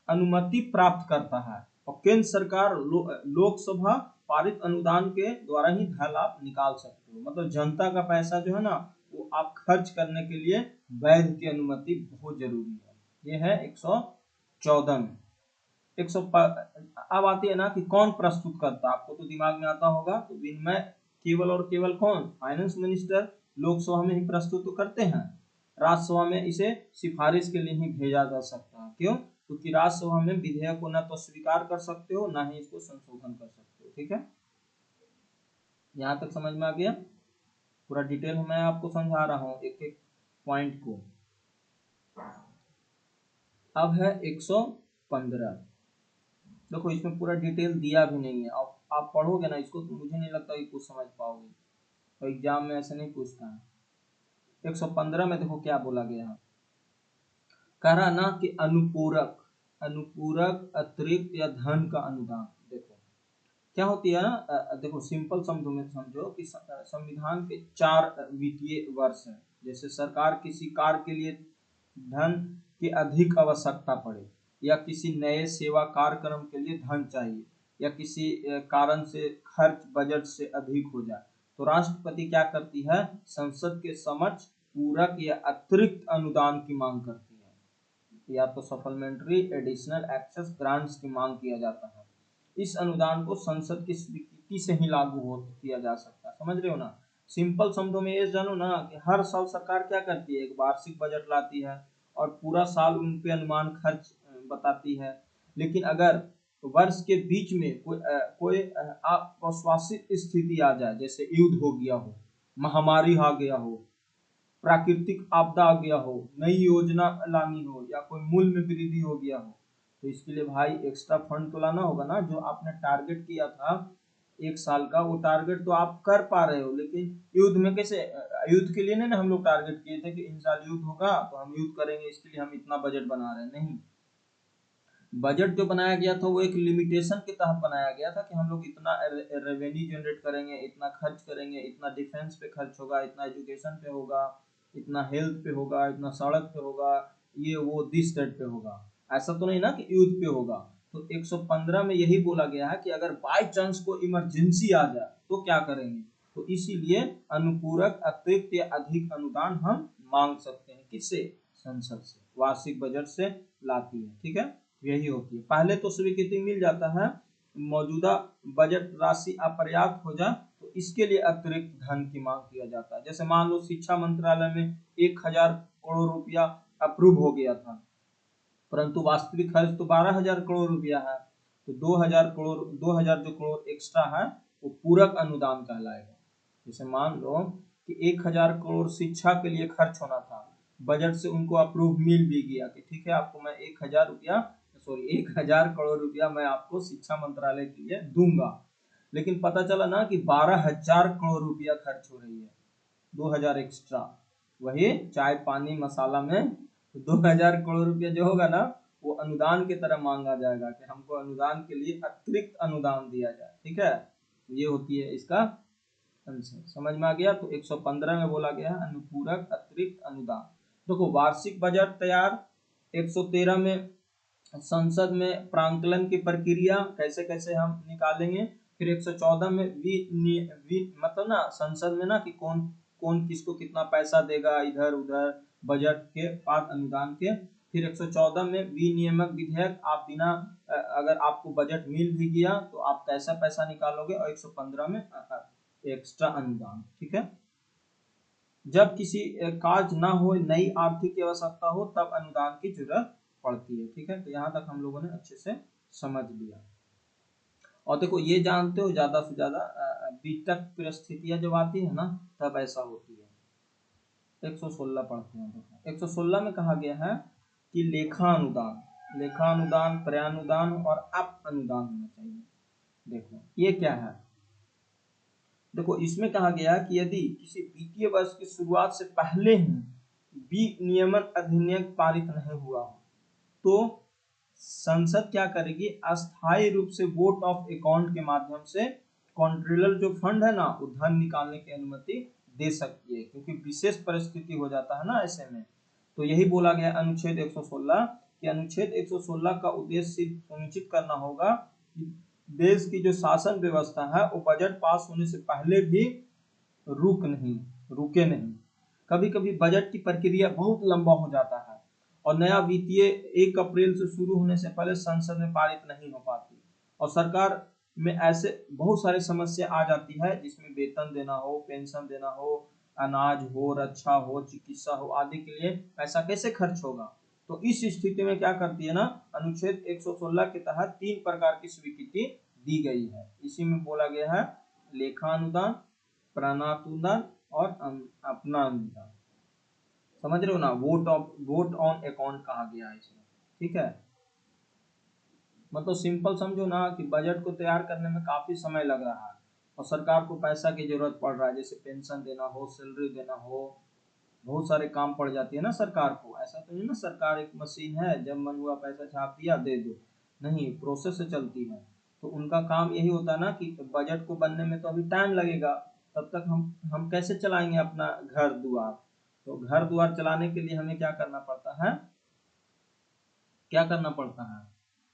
अनुमति प्राप्त करता है और केंद्र सरकार लोकसभा पारित अनुदान के द्वारा ही धन आप निकाल सकते हो। मतलब जनता का पैसा जो है ना वो आप खर्च करने के लिए वैध की अनुमति बहुत जरूरी है। ये है 114 में। अब आती है ना कि कौन प्रस्तुत करता है, आपको तो दिमाग में आता होगा। तो विनिमय केवल और केवल कौन, फाइनेंस मिनिस्टर लोकसभा में ही प्रस्तुत तो करते हैं। राज्यसभा में इसे सिफारिश के लिए ही भेजा जा सकता है। क्यों? क्योंकि राज्यसभा में विधेयक को ना तो स्वीकार कर सकते हो ना ही इसको संशोधन कर सकते हो, ठीक है। यहाँ तक समझ में आ गया? पूरा डिटेल में मैं आपको समझा रहा हूँ एक एक पॉइंट को। अब है 115। देखो इसमें पूरा डिटेल दिया भी नहीं है, आप पढ़ोगे ना इसको तो मुझे नहीं लगता कि कुछ समझ पाओगे, तो एग्जाम में ऐसे नहीं पूछता है। 115 में देखो क्या बोला गया है, कह रहा ना कि अनुपूरक अनुपूरक अतिरिक्त या धन का अनुदान। देखो क्या होती है ना, देखो सिंपल शब्दों में समझो कि संविधान के 4 वित्तीय वर्ष हैं। जैसे सरकार किसी कार्य के लिए धन की अधिक आवश्यकता पड़े या किसी नए सेवा कार्यक्रम के लिए धन चाहिए या किसी कारण से खर्च बजट से अधिक हो जाए, तो राष्ट्रपति क्या करती है, संसद के समक्ष पूरक या अतिरिक्त अनुदान की मांग करती है, या तो सप्लीमेंट्री एडिशनल एक्सेस ग्रांट्स की मांग किया जाता है। इस अनुदान को संसद की स्वीकृति से ही लागू हो किया जा सकता है। समझ रहे हो ना। सिंपल शब्दों में ये जानो ना कि हर साल सरकार क्या करती है, एक वार्षिक बजट लाती है और पूरा साल उन पे अनुमान खर्च बताती है। लेकिन अगर वर्ष के बीच में कोई अप्रत्याशित स्थिति आ जाए, जैसे युद्ध हो गया हो, महामारी आ गया हो, प्राकृतिक आपदा आ गया हो, नई योजना लानी हो या कोई मूल्य में वृद्धि हो गया हो, तो इसके लिए भाई एक्स्ट्रा फंड तो लाना होगा ना। जो आपने टारगेट किया था एक साल का, वो टारगेट तो आप कर पा रहे हो, लेकिन युद्ध में कैसे, युद्ध के लिए नहीं ना हम लोग टारगेट किए थे कि इन साल युद्ध होगा तो हम युद्ध करेंगे, इसके लिए हम इतना बजट बना रहे हैं, नहीं। बजट जो बनाया गया था वो एक लिमिटेशन के तहत बनाया गया था कि हम लोग इतना रेवेन्यू जनरेट करेंगे, इतना खर्च करेंगे, इतना डिफेंस पे खर्च होगा, इतना एजुकेशन पे होगा, इतना हेल्थ पे होगा, इतना सड़क पे होगा, ये वो दिस डेट पे होगा। ऐसा तो नहीं ना कि युद्ध पे होगा। तो 115 में यही बोला गया है कि अगर बाई चांस को इमरजेंसी आ जाए तो क्या करेंगे। तो इसीलिए अनुपूरक अतिरिक्त या अधिक अनुदान हम मांग सकते हैं, किससे, संसद से। वार्षिक बजट से लाती है, ठीक है, यही होती है। पहले तो स्वीकृति मिल जाता है, मौजूदा बजट राशि अपर्याप्त हो जाए तो इसके लिए अतिरिक्त धन की मांग किया जाता है। जैसे मान लो शिक्षा मंत्रालय में 1000 करोड़ रुपया अप्रूव हो गया था, परंतु वास्तविक खर्च तो 12,000 करोड़ रुपया है, तो 2000 जो करोड़ एक्स्ट्रा है वो पूरक अनुदान कहलाएगा। जैसे मान लो कि 1000 करोड़ शिक्षा के लिए खर्च होना था, बजट से उनको अप्रूव मिल भी गया कि ठीक है आपको मैं 1000 करोड़ रुपया मैं आपको शिक्षा मंत्रालय के लिए दूंगा, लेकिन पता चला ना कि 12,000 करोड़ रुपया खर्च हो रही है, 2000 एक्स्ट्रा, वही चाय पानी मसाला में 2000 करोड़ रुपया जो होगा ना वो अनुदान की तरह मांगा जाएगा कि हमको अनुदान के लिए अतिरिक्त अनुदान दिया जाए, ठीक है। ये होती है इसका आंसर, समझ में आ गया। तो 115 में बोला गया है अनुपूरक अतिरिक्त अनुदान। देखो वार्षिक बजट तैयार, 113 में संसद में प्रांकलन की प्रक्रिया कैसे कैसे हम निकालेंगे, फिर 114 में मतलब ना संसद में ना कि कौन कौन किसको कितना पैसा देगा इधर उधर बजट के बाद अनुदान के, फिर 114 में विनियामक विधेयक, आप बिना अगर आपको बजट मिल भी गया तो आप कैसा पैसा निकालोगे, और 115 में एक्स्ट्रा अनुदान, ठीक है। जब किसी कार्य ना हो, नई आर्थिक आवश्यकता हो तब अनुदान की जरूरत पड़ती है, ठीक है। तो यहाँ तक हम लोगों ने अच्छे से समझ लिया। और देखो ये जानते हो ज्यादा से ज्यादा बीतक परिस्थितियां जब आती है ना तब ऐसा होती है। 116 पढ़ते हैं। देखो 116 में कहा गया है कि लेखा अनुदान, पर्यानुदान और अप अनुदान होना चाहिए। देखो ये क्या है, देखो इसमें कहा गया कि यदि किसी वित्तीय वर्ष की शुरुआत से पहले ही विनियमन अधिनियम पारित नहीं हुआ तो संसद क्या करेगी, अस्थायी रूप से वोट ऑफ अकाउंट के माध्यम से कॉन्ट्रोलर जो फंड है ना वो धन निकालने की अनुमति दे सकती है, क्योंकि विशेष परिस्थिति हो जाता है ना ऐसे में। तो यही बोला गया अनुच्छेद 116 कि अनुच्छेद 116 का उद्देश्य सुनिश्चित करना होगा कि देश की जो शासन व्यवस्था है वो बजट पास होने से पहले भी रुके नहीं। कभी कभी बजट की प्रक्रिया बहुत लंबा हो जाता है और नया वित्तीय 1 अप्रैल से शुरू होने से पहले संसद में पारित नहीं हो पाती, और सरकार में ऐसे बहुत सारी समस्या आ जाती है जिसमें वेतन देना हो, पेंशन देना हो, अनाज हो, रक्षा हो, चिकित्सा हो आदि के लिए पैसा कैसे खर्च होगा। तो इस स्थिति में क्या करती है ना, अनुच्छेद 116 के तहत 3 प्रकार की स्वीकृति दी गई है। इसी में बोला गया है लेखा अनुदान, प्राणानुदान और अपना अनुदान। समझ रहे हो ना, वोट ऑन अकाउंट कहा गया है इसमें, ठीक है। मतलब सिंपल समझो ना कि बजट को तैयार करने में काफी समय लग रहा है और सरकार को पैसा की जरूरत पड़ रहा है, जैसे पेंशन देना हो, सैलरी देना हो, बहुत सारे काम पड़ जाती है ना सरकार को। ऐसा तो नहीं ना सरकार एक मशीन है जब मन हुआ पैसा छाप दिया दे दो, नहीं, प्रोसेस से चलती है। तो उनका काम यही होता है ना कि बजट को बनने में तो अभी टाइम लगेगा, तब तक हम कैसे चलाएंगे अपना घर द्वार। तो घर द्वार चलाने के लिए हमें क्या करना पड़ता है,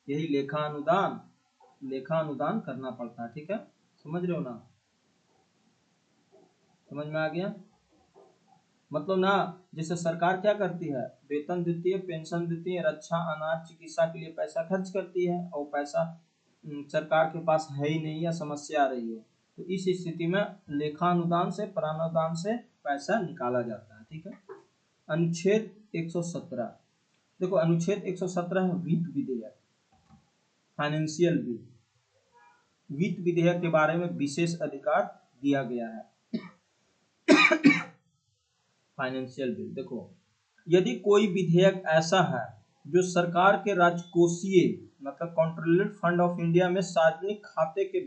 यही लेखा अनुदान करना पड़ता है, ठीक है। समझ रहे हो ना, समझ में आ गया। मतलब ना जैसे सरकार क्या करती है, वेतन देती है, पेंशन देती है, रक्षा, अनाज, चिकित्सा के लिए पैसा खर्च करती है, और पैसा सरकार के पास है ही नहीं या समस्या आ रही है, तो इस स्थिति में लेखा अनुदान से, प्राणानुदान से पैसा निकाला जाता है, ठीक है। अनुच्छेद 117, देखो अनुच्छेद 117 है वित्त विधेयक, फाइनेंशियल बिल। वित्त विधेयक के बारे में विशेष अधिकार दिया गया है। फाइनेंशियल बिल, देखो यदि कोई विधेयक ऐसा है जो सरकार के राजकोषीय मतलब कंट्रोलर फंड ऑफ इंडिया में सार्वजनिक खाते के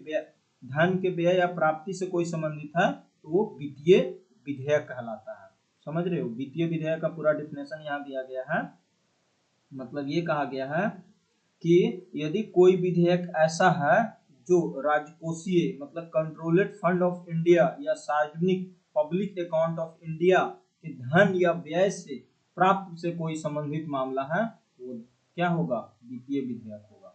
धन के व्यय या प्राप्ति से कोई संबंधित है तो वो वित्तीय विधेयक कहलाता है। समझ रहे हो, वित्तीय विधेयक का पूरा डिफिनेशन यहाँ दिया गया है। मतलब ये कहा गया है कि यदि कोई विधेयक ऐसा है जो राजकोषीय मतलब कंट्रोलर फंड ऑफ इंडिया या सार्वजनिक पब्लिक अकाउंट ऑफ इंडिया के धन या व्यय से प्राप्त से कोई संबंधित मामला है, वो क्या होगा, वित्तीय विधेयक होगा।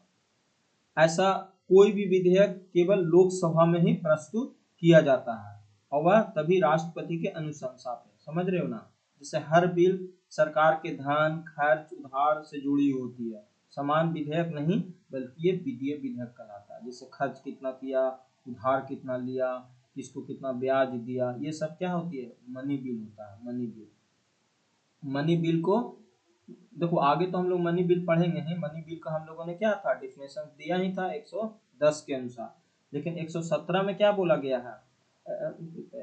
ऐसा कोई भी विधेयक केवल लोकसभा में ही प्रस्तुत किया जाता है और वह तभी राष्ट्रपति के अनुशंसा पे। समझ रहे हो ना, जैसे हर बिल सरकार के धन खर्च उधार से जुड़ी होती है। समान विधेयक नहीं बल्कि ये वित्तीय विधेयक कहलाता है। जैसे खर्च कितना किया, उधार कितना लिया, किसको कितना ब्याज दिया, ये सब क्या होती है, मनी बिल होता है। मनी बिल, मनी बिल को देखो आगे तो हम लोग मनी बिल पढ़ेंगे ही। मनी बिल का हम लोगों ने क्या था, डिफिनेशन दिया ही था 110 के अनुसार। लेकिन 117 में क्या बोला गया है,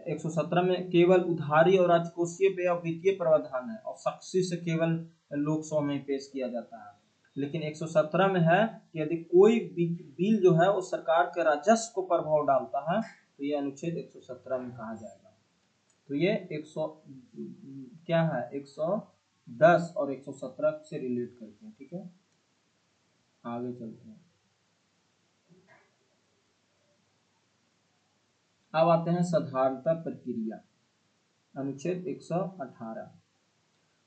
117 में केवल उधारी और राजकोषीय व्यय और वित्तीय प्रावधान है और सख्ती से केवल लोकसभा में पेश किया जाता है। लेकिन 117 में है कि यदि कोई बिल जो है वो सरकार के राजस्व को प्रभाव डालता है तो ये अनुच्छेद 117 में कहा जाएगा। तो ये 100 क्या है, 110 और 117 से रिलेट करते हैं। ठीक है, आगे चलते हैं। अब आते हैं साधारणता प्रक्रिया, अनुच्छेद 118।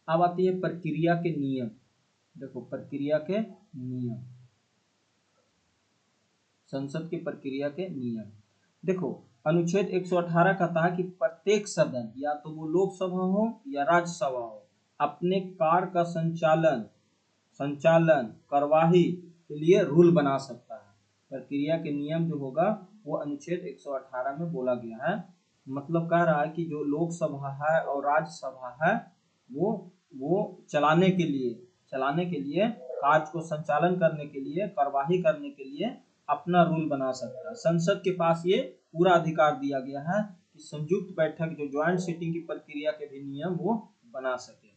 अब आती है प्रक्रिया के नियम। देखो प्रक्रिया के नियम, संसद की प्रक्रिया के नियम। देखो अनुच्छेद 118 कहता है कि प्रत्येक सदन, या तो वो लोकसभा हो या राज्यसभा हो, अपने कार्य का संचालन कार्यवाही के लिए रूल बना सकता है। प्रक्रिया के नियम जो होगा वो अनुच्छेद 118 में बोला गया है। मतलब कह रहा है कि जो लोकसभा है और राज्यसभा है वो चलाने के लिए कार्य को संचालन करने के लिए, कार्यवाही करने के लिए अपना रूल बना सकता है। संसद के पास ये पूरा अधिकार दिया गया है कि संयुक्त बैठक जो ज्वाइंट सिटिंग की प्रक्रिया के भी नियम वो बना सके।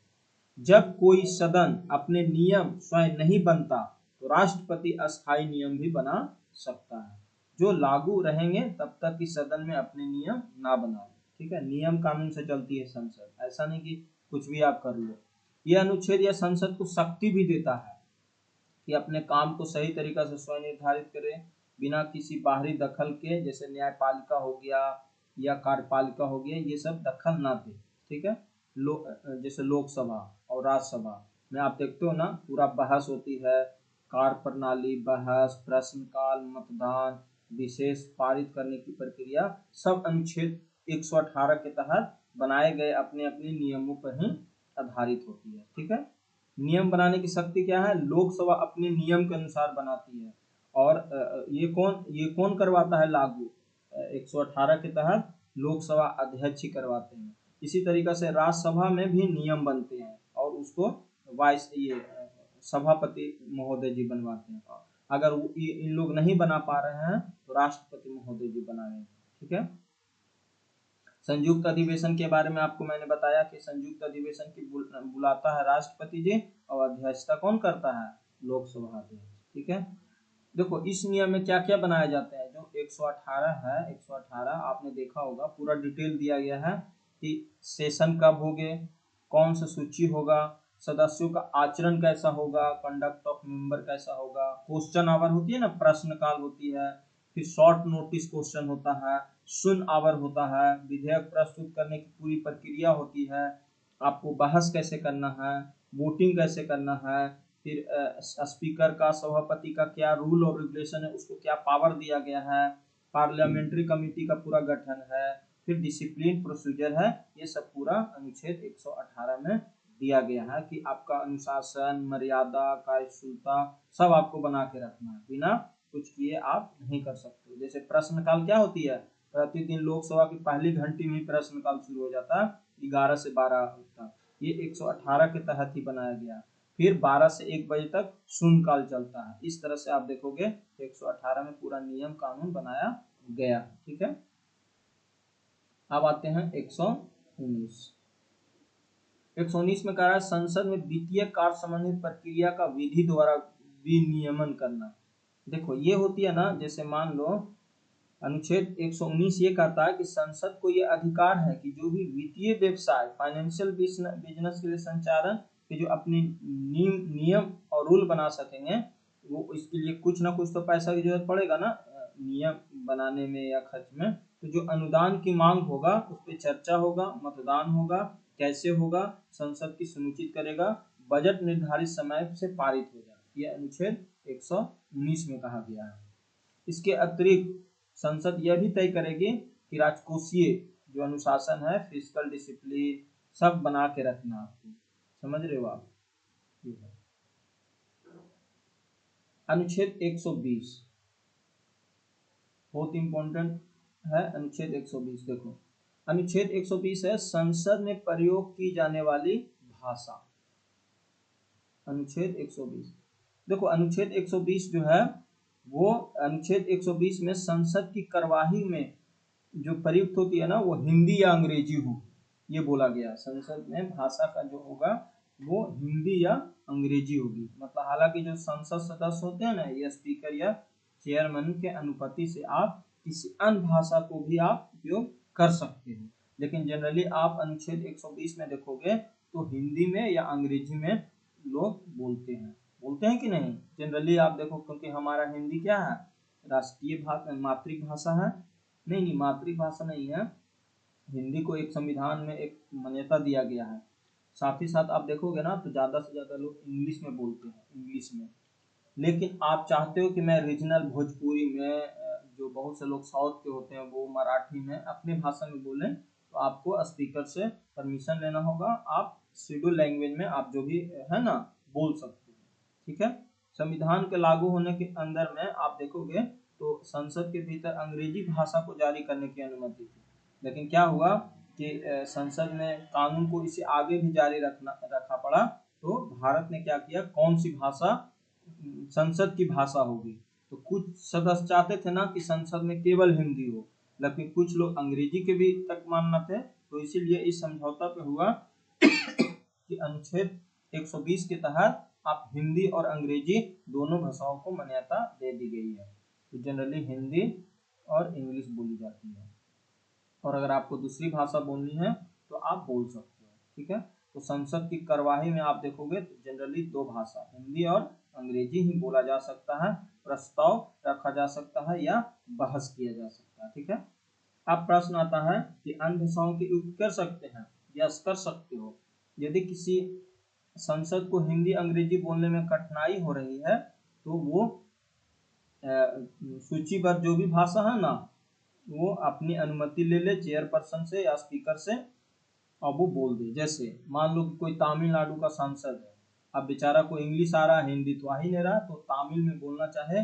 जब कोई सदन अपने नियम स्वयं नहीं बनता तो राष्ट्रपति अस्थायी नियम भी बना सकता है जो लागू रहेंगे तब तक कि सदन में अपने नियम ना बनाए। ठीक है, नियम कानून से चलती है संसद, ऐसा नहीं कि कुछ भी आप कर लो। यह अनुच्छेद या संसद को शक्ति भी देता है कि अपने काम को सही तरीका से स्वयं निर्धारित करे बिना किसी बाहरी दखल के, जैसे न्यायपालिका हो गया या कार्यपालिका हो गया, ये सब दखल ना दे। ठीक है, जैसे लोकसभा और राज्यसभा में आप देखते हो ना, पूरा बहस होती है, कार्य प्रणाली, बहस, प्रश्नकाल, मतदान, विशेष पारित करने की प्रक्रिया, सब अनुच्छेद 118 के तहत बनाए गए अपने अपने नियमों पर ही आधारित होती है। ठीक है, नियम बनाने की शक्ति क्या है, लोकसभा अपने नियम के अनुसार बनाती है। और ये कौन करवाता है लागू, 118 के तहत लोकसभा अध्यक्ष ही करवाते हैं। इसी तरीका से राज्यसभा में भी नियम बनते हैं और उसको वाइस ये सभापति महोदय जी बनवाते हैं। अगर इन लोग नहीं बना पा रहे हैं तो राष्ट्रपति महोदय जी बना रहे हैं। ठीक है, संयुक्त अधिवेशन के बारे में आपको मैंने बताया कि संयुक्त अधिवेशन की बुलाता है राष्ट्रपति जी और अध्यक्षता कौन करता है, लोकसभा अध्यक्ष। ठीक है, देखो इस नियम में क्या क्या बनाए जाते हैं। जो 118 है, 118 आपने देखा होगा, पूरा डिटेल दिया गया है कि सेशन कब होंगे, कौन सा सूची होगा, सदस्यों का आचरण कैसा होगा, कंडक्ट ऑफ मेंबर कैसा होगा, क्वेश्चन आवर होती है ना, प्रश्न काल होती है, फिर शॉर्ट नोटिस क्वेश्चन होता है, शून्य आवर होता है, विधेयक प्रस्तुत करने की पूरी प्रक्रिया होती है, आपको बहस कैसे करना है, वोटिंग कैसे करना है, फिर स्पीकर का, सभापति का क्या रूल और रेगुलेशन है, उसको क्या पावर दिया गया है, पार्लियामेंट्री कमेटी का पूरा गठन है, फिर डिसिप्लिन प्रोसीजर है। ये सब पूरा अनुच्छेद 118 में दिया गया है कि आपका अनुशासन, मर्यादा, कार्यशीलता सब आपको बना के रखना है, बिना कुछ किए आप नहीं कर सकते। जैसे प्रश्नकाल क्या होती है, प्रतिदिन लोकसभा की पहली घंटी में प्रश्नकाल शुरू हो जाता है 11 से 12 तक, ये 118 के तहत ही बनाया गया। फिर 12 से 1 बजे तक शून्यकाल चलता है। इस तरह से आप देखोगे 118 में पूरा नियम कानून बनाया गया। ठीक है, अब आते हैं 119। 119 में कह रहा है संसद में वित्तीय कार्य संबंधित प्रक्रिया का विधि द्वारा विनियमन करना। देखो ये होती है ना, जैसे मान लो अनुच्छेद 119 ये कहता है कि संसद को ये अधिकार है कि जो भी वित्तीय व्यवसाय, फाइनेंशियल बिजनेस के लिए संचालन के जो अपने नियम और रूल बना सकेंगे, वो इसके लिए कुछ ना कुछ तो पैसा की जरूरत पड़ेगा ना, नियम बनाने में या खर्च में। तो जो अनुदान की मांग होगा उस पर चर्चा होगा, मतदान होगा, कैसे होगा, संसद की सुनिश्चित करेगा, बजट निर्धारित समय से पारित हो जाए। यह अनुच्छेद 119 में कहा गया है। इसके अतिरिक्त संसद यह भी तय करेगी कि राजकोषीय जो अनुशासन है, फिजिकल डिसिप्लिन सब बना के रखना आपको। समझ रहे हो आप? ठीक है। अनुच्छेद 120 बहुत इंपॉर्टेंट है। अनुच्छेद 120 देखो, अनुच्छेद 120 है संसद में प्रयोग की जाने वाली भाषा। अनुच्छेद 120 देखो, अनुच्छेद 120 जो है वो अनुच्छेद 120 में संसद की कार्यवाही में जो प्रयुक्त होती है ना वो हिंदी या अंग्रेजी हो, ये बोला गया। संसद में भाषा का जो होगा वो हिंदी या अंग्रेजी होगी। मतलब हालांकि जो संसद सदस्य होते हैं ना, ये स्पीकर या चेयरमैन के अनुमति से आप किसी अन्य भाषा को भी आप उपयोग कर सकते हो, लेकिन जनरली आप अनुच्छेद 120 में देखोगे तो हिंदी में या अंग्रेजी में लोग बोलते हैं कि नहीं? जनरली आप देखो, क्योंकि हमारा हिंदी क्या है, राष्ट्रीय मातृभाषा है। नहीं, मातृभाषा नहीं है। हिंदी को एक संविधान में एक मान्यता दिया गया है। साथ ही साथ आप देखोगे ना तो ज़्यादा से ज़्यादा लोग इंग्लिश में बोलते हैं, इंग्लिश में। लेकिन आप चाहते हो कि मैं रीजनल भोजपुरी में, जो बहुत से लोग साउथ के होते हैं वो मराठी में अपनी भाषा में बोलें, तो आपको स्पीकर से परमिशन लेना होगा। आप शेड्यूल लैंग्वेज में आप जो भी है ना बोल सकते हैं। ठीक है। संविधान के लागू होने के अंदर में आप देखोगे तो संसद के भीतर अंग्रेजी भाषा को जारी करने की अनुमति थी, लेकिन क्या हुआ कि संसद में कानून को इसे आगे भी जारी रखा पड़ा। तो भारत ने क्या किया, कौन सी भाषा संसद की भाषा होगी। तो कुछ सदस्य चाहते थे ना कि संसद में केवल हिंदी हो, लेकिन कुछ लोग अंग्रेजी के भी तक मानना थे। तो इसीलिए इस समझौता पे हुआ कि अनुच्छेद 120 के तहत आप हिंदी और अंग्रेजी दोनों भाषाओं को मान्यता दे दी गई है। तो जनरली हिंदी और इंग्लिश बोली जाती है, और अगर आपको दूसरी भाषा बोलनी है तो आप बोल सकते हो। ठीक है। तो संसद की कार्यवाही में आप देखोगे तो जनरली दो भाषा, हिंदी और अंग्रेजी ही बोला जा सकता है। प्रस्ताव रखा जा सकता है या बहस किया जा सकता है। ठीक है। अब प्रश्न आता है कि अन्य भाषाओं की उपयोग कर सकते हैं? यस, कर सकते हो। यदि किसी संसद को हिंदी अंग्रेजी बोलने में कठिनाई हो रही है तो वो सूचीबद्ध जो भी भाषा है ना वो अपनी अनुमति ले ले चेयरपर्सन से या स्पीकर से, और वो बोल दे। जैसे मान लो कि कोई तमिलनाडु का सांसद है, अब बेचारा को इंग्लिश आ रहा है, हिंदी तो आ ही नहीं रहा, तो तमिल में बोलना चाहे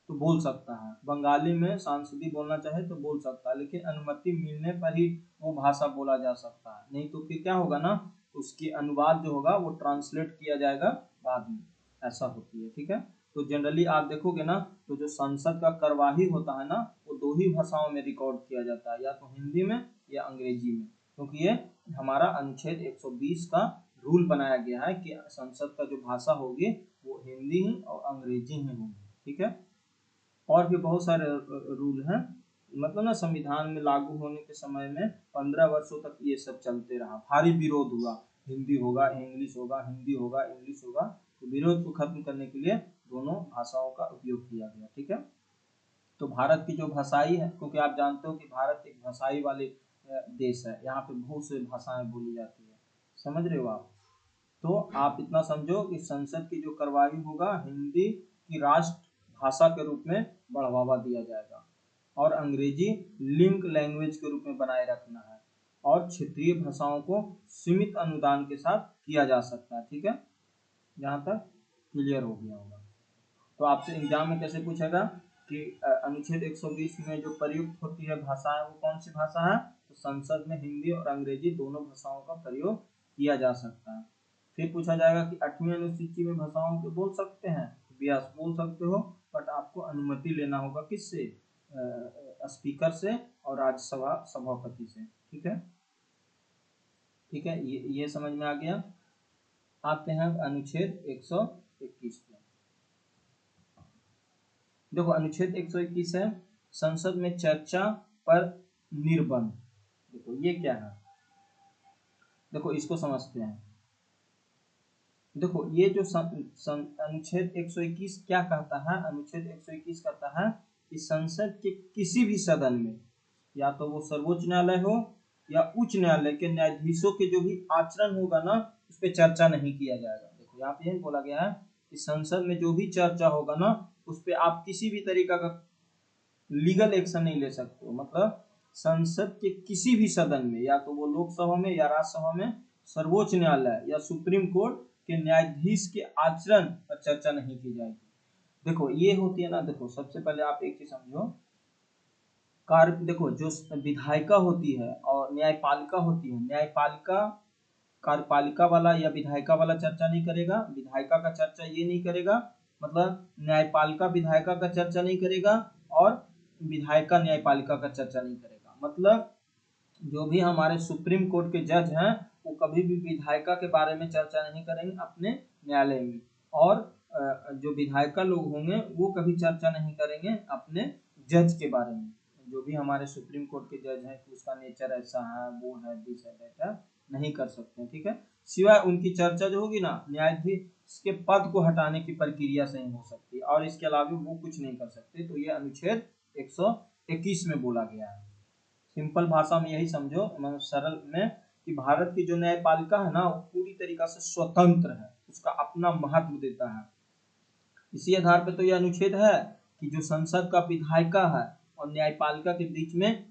तो बोल सकता है, बंगाली में सांसदी बोलना चाहे तो बोल सकता है, लेकिन अनुमति मिलने पर ही वो भाषा बोला जा सकता है। नहीं तो फिर क्या होगा ना, उसकी अनुवाद जो होगा वो ट्रांसलेट किया जाएगा बाद में, ऐसा होती है। ठीक है। तो जनरली आप देखोगे ना तो जो संसद का कार्यवाही होता है ना वो दो ही भाषाओं में रिकॉर्ड किया जाता है, या तो हिंदी में या अंग्रेजी में, क्योंकि ये हमारा अनुच्छेद 120 का रूल बनाया गया है कि संसद का जो भाषा होगी वो हिंदी ही और अंग्रेजी ही होगी। ठीक है। और भी बहुत सारे रूल हैं। मतलब ना संविधान में लागू होने के समय में 15 वर्षों तक ये सब चलते रहा, भारी विरोध हुआ, हिंदी होगा इंग्लिश होगा, हिंदी होगा इंग्लिश होगा। तो विरोध को खत्म करने के लिए दोनों भाषाओं का उपयोग किया गया। ठीक है। तो भारत की जो भाषाई है, क्योंकि आप जानते हो कि भारत एक भाषाई वाले देश है, यहाँ पे बहुत से भाषाएं बोली जाती है। समझ रहे हो आप? तो आप इतना समझो कि संसद की जो कार्यवाही होगा हिंदी की राष्ट्र भाषा के रूप में बढ़ावा दिया जाएगा, और अंग्रेजी लिंक लैंग्वेज के रूप में बनाए रखना है, और क्षेत्रीय भाषाओं को सीमित अनुदान के साथ किया जा सकता है। ठीक है। यहाँ तक क्लियर हो गया होगा। तो आपसे एग्जाम में कैसे पूछेगा कि अनुच्छेद 120 में जो प्रयुक्त होती है भाषा है वो कौन सी भाषा है, तो संसद में हिंदी और अंग्रेजी दोनों भाषाओं का प्रयोग किया जा सकता है। फिर पूछा जाएगा कि 8वीं अनुसूची में भाषाओं के बोल सकते हैं, यस बोल सकते हो, बट आपको अनुमति लेना होगा किससे, स्पीकर से और राज्यसभा सभापति से। ठीक है। ठीक है, ये समझ में आ गया। आते हैं अनुच्छेद 121 पे। देखो अनुच्छेद 121 है संसद में चर्चा पर निर्बंध। देखो ये क्या है, देखो इसको समझते हैं। देखो ये जो अनुच्छेद 121 क्या कहता है, अनुच्छेद 121 कहता है कि संसद के किसी भी सदन में, या तो वो सर्वोच्च न्यायालय हो या उच्च न्यायालय के न्यायाधीशों के जो भी आचरण होगा ना उस पर चर्चा नहीं किया जाएगा। देखो यहाँ पे यही बोला गया है कि संसद में जो भी चर्चा होगा ना उस पर आप किसी भी तरीका का लीगल एक्शन नहीं ले सकते हो। मतलब संसद के किसी भी सदन में, या तो वो लोकसभा में या राज्यसभा में, सर्वोच्च न्यायालय या सुप्रीम कोर्ट के न्यायाधीश के आचरण पर चर्चा नहीं की जाएगी। देखो ये होती है ना, देखो सबसे पहले आप एक चीज समझो, कार्य देखो जो विधायिका होती है और न्यायपालिका होती है, न्यायपालिका कार्यपालिका वाला या विधायिका वाला चर्चा नहीं करेगा, विधायिका का चर्चा ये नहीं करेगा, मतलब न्यायपालिका विधायिका का चर्चा नहीं करेगा और विधायिका न्यायपालिका का चर्चा नहीं करेगा। मतलब जो भी हमारे सुप्रीम कोर्ट के जज हैं वो कभी भी विधायिका के बारे में चर्चा नहीं करेंगे अपने न्यायालय में, और जो विधायिका लोग होंगे वो कभी चर्चा नहीं करेंगे अपने जज के बारे में। जो भी हमारे सुप्रीम कोर्ट के जज हैं कि उसका नेचर ऐसा है, वो है, दिस है, दैट है, नहीं कर सकते हैं, ठीक है। सिवाय उनकी चर्चा जो होगी ना न्यायाधीश के पद को हटाने की प्रक्रिया से ही हो सकती है, और इसके अलावा वो कुछ नहीं कर सकते। तो ये अनुच्छेद 121 में बोला गया है। सिंपल भाषा में यही समझो, मतलब सरल में, कि भारत की जो न्यायपालिका है ना वो पूरी तरीका से स्वतंत्र है, उसका अपना महत्व देता है। इसी आधार पे तो यह अनुच्छेद है कि जो संसद का विधायिका है और न्यायपालिका के बीच में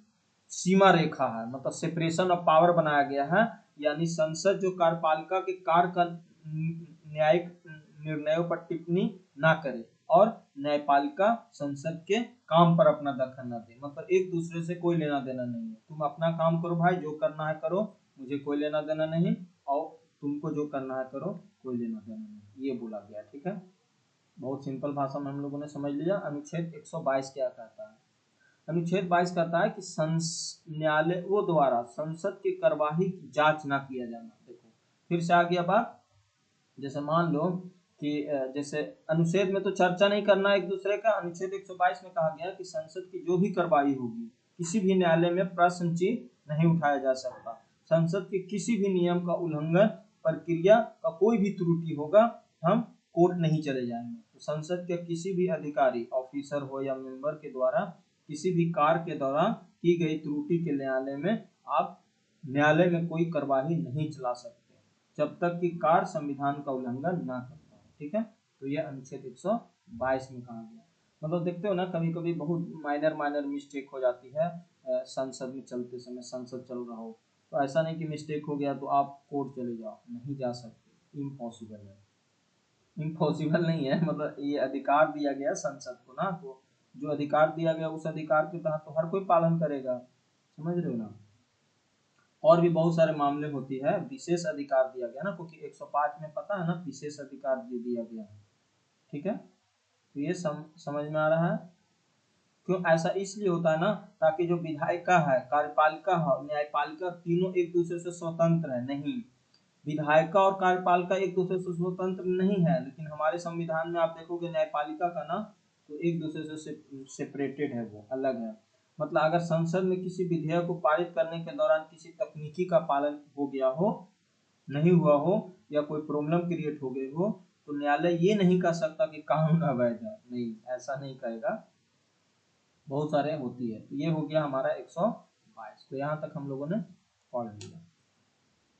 सीमा रेखा है, मतलब सेपरेशन ऑफ पावर बनाया गया है। यानी संसद जो कार्यपालिका के कार्य का न्यायिक निर्णयों पर टिप्पणी ना करे और न्यायपालिका संसद के काम पर अपना दखल न दे। मतलब एक दूसरे से कोई लेना देना नहीं है, तुम अपना काम करो भाई, जो करना है करो, मुझे कोई लेना देना नहीं, और तुमको जो करना है करो, कोई लेना देना नहीं, ये बोला गया, ठीक है। बहुत सिंपल भाषा में हम लोगों ने समझ लिया। अनुच्छेद 122 क्या कहता है? अनुच्छेद 22 कहता है कि न्यायालयों द्वारा संसद की कार्यवाही की जांच ना किया जाना। देखो फिर से आ गया बात, जैसे मान लो कि जैसे अनुच्छेद में तो चर्चा नहीं करना एक दूसरे का, अनुच्छेद 122 में कहा गया कि संसद की जो भी कार्यवाही होगी किसी भी न्यायालय में प्रश्नचिन्ह नहीं उठाया जा सकता। संसद के किसी भी नियम का उल्लंघन, प्रक्रिया का कोई भी त्रुटि होगा, हम कोर्ट नहीं चले जाएंगे। तो संसद के किसी भी अधिकारी, ऑफिसर हो या मेंबर के द्वारा किसी भी कार्य के दौरान की गई त्रुटि के न्यायालय में आप न्यायालय में कोई कार्यवाही नहीं चला सकते जब तक कि कार्य संविधान का उल्लंघन ना करता हो, ठीक है। तो यह अनुच्छेद 122 में कहा गया। मतलब देखते हो ना कभी कभी बहुत माइनर मिस्टेक हो जाती है संसद में चलते समय, संसद चल रहा हो, तो ऐसा नहीं कि मिस्टेक हो गया तो आप कोर्ट चले जाओ, नहीं जा सकते, इम्पॉसिबल है। इम्पॉसिबल नहीं है, मतलब ये अधिकार दिया गया संसद को ना, तो जो अधिकार दिया गया उस अधिकार के तहत तो हर कोई पालन करेगा, समझ रहे हो ना। और भी बहुत सारे मामले होती है, विशेष अधिकार दिया गया ना, क्योंकि 105 में पता है ना विशेष अधिकार दिया गया है, ठीक है। तो ये समझ में आ रहा है। क्यों ऐसा इसलिए होता है ना, ताकि जो विधायिका है, कार्यपालिका है, न्यायपालिका, तीनों एक दूसरे से स्वतंत्र है नहीं। विधायिका और कार्यपालिका एक दूसरे से स्वतंत्र नहीं है, लेकिन हमारे संविधान में आप देखोगे न्यायपालिका का ना तो एक दूसरे से सेपरेटेड है, वो अलग है। मतलब अगर संसद में किसी विधेयक को पारित करने के दौरान किसी तकनीकी का पालन हो गया हो, नहीं हुआ हो, या कोई प्रॉब्लम क्रिएट हो गई हो, तो न्यायालय ये नहीं कह सकता कि कानून अवैध है, नहीं, ऐसा नहीं कहेगा। बहुत सारे होती है। तो ये हो गया हमारा 122। तो यहाँ तक हम लोगों ने पढ़ लिया।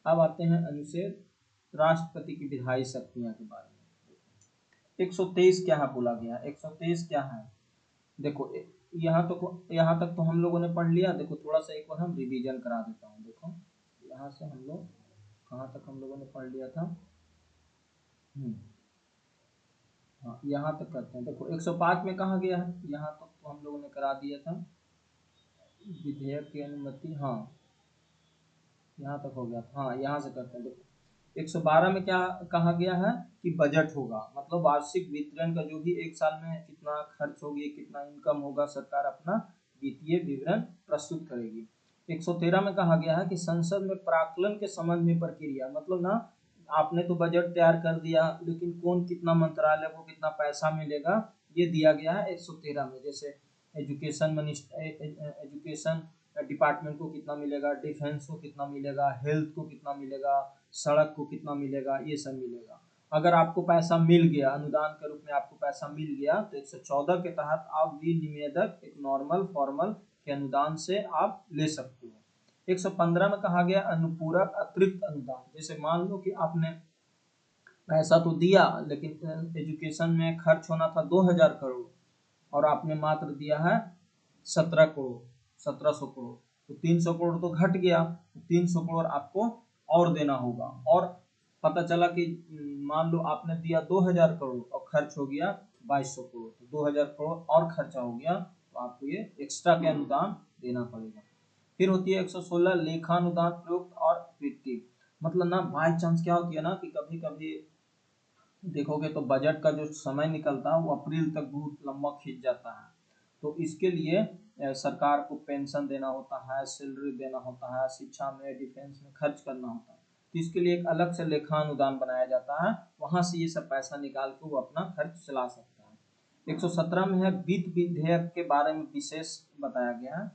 अब आते हैं अनुच्छेद राष्ट्रपति की विधायी शक्तियां के बारे में। 123 क्या है बोला गया? 123 क्या है? देखो यहाँ तक तो हम लोगों ने पढ़ लिया। देखो थोड़ा सा एक बार हम रिवीजन करा देता हूँ। देखो यहाँ से हम लोग कहाँ तक हम लोगों ने पढ़ लिया था। हाँ यहाँ तक करते हैं। देखो 105 में कहा गया है, यहाँ तक तो हम लोगों ने करा दिया था, विधेयक की अनुमति, हाँ यहाँ तक हो गया था। हाँ यहाँ से करते हैं। देखो 112 में क्या कहा गया है कि बजट होगा, मतलब वार्षिक वितरण का जो भी एक साल में कितना खर्च होगी, कितना इनकम होगा, सरकार अपना वित्तीय विवरण प्रस्तुत करेगी। 113 में कहा गया है कि संसद में प्राक्कलन के संबंध में प्रक्रिया, मतलब ना आपने तो बजट तैयार कर दिया, लेकिन कौन कितना मंत्रालय को कितना पैसा मिलेगा ये दिया गया है 113 में। जैसे एजुकेशन डिपार्टमेंट को कितना मिलेगा, डिफेंस को कितना मिलेगा, हेल्थ को कितना मिलेगा, सड़क को कितना मिलेगा, ये सब मिलेगा। अगर आपको पैसा मिल गया, अनुदान के रूप में आपको पैसा मिल गया, तो 114 के तहत आप विनिवेदक एक नॉर्मल फॉर्मल के अनुदान से आप ले सकते हो। 115 में कहा गया अनुपूरक अतिरिक्त अनुदान। जैसे मान लो कि आपने पैसा तो दिया, लेकिन एजुकेशन में खर्च होना था 2000 करोड़ और आपने मात्र दिया है 17 करोड़, 1700 करोड़, तो 300 करोड़ तो घट गया। तो 300 करोड़ आपको और देना होगा। और पता चला कि मान लो आपने दिया 2000 करोड़ और खर्च हो गया 2200 करोड़, तो 2000 करोड़ और खर्चा हो गया, तो आपको ये एक्स्ट्रा के अनुदान देना पड़ेगा। फिर होती है 116 लेखानुदान प्रयुक्त और वित्तीय। मतलब ना बाई चांस क्या होती है ना कि कभी कभी देखोगे तो बजट का जो समय निकलता है वो अप्रैल तक बहुत लंबा खींच जाता है। तो इसके लिए सरकार को पेंशन देना होता है, सैलरी देना होता है, शिक्षा में, डिफेंस में खर्च करना होता है। तो इसके लिए एक अलग से लेखा अनुदान बनाया जाता है, वहां से ये सब पैसा निकाल के वो अपना खर्च चला सकता है। 117 में है वित्त विधेयक के बारे में विशेष बताया गया है।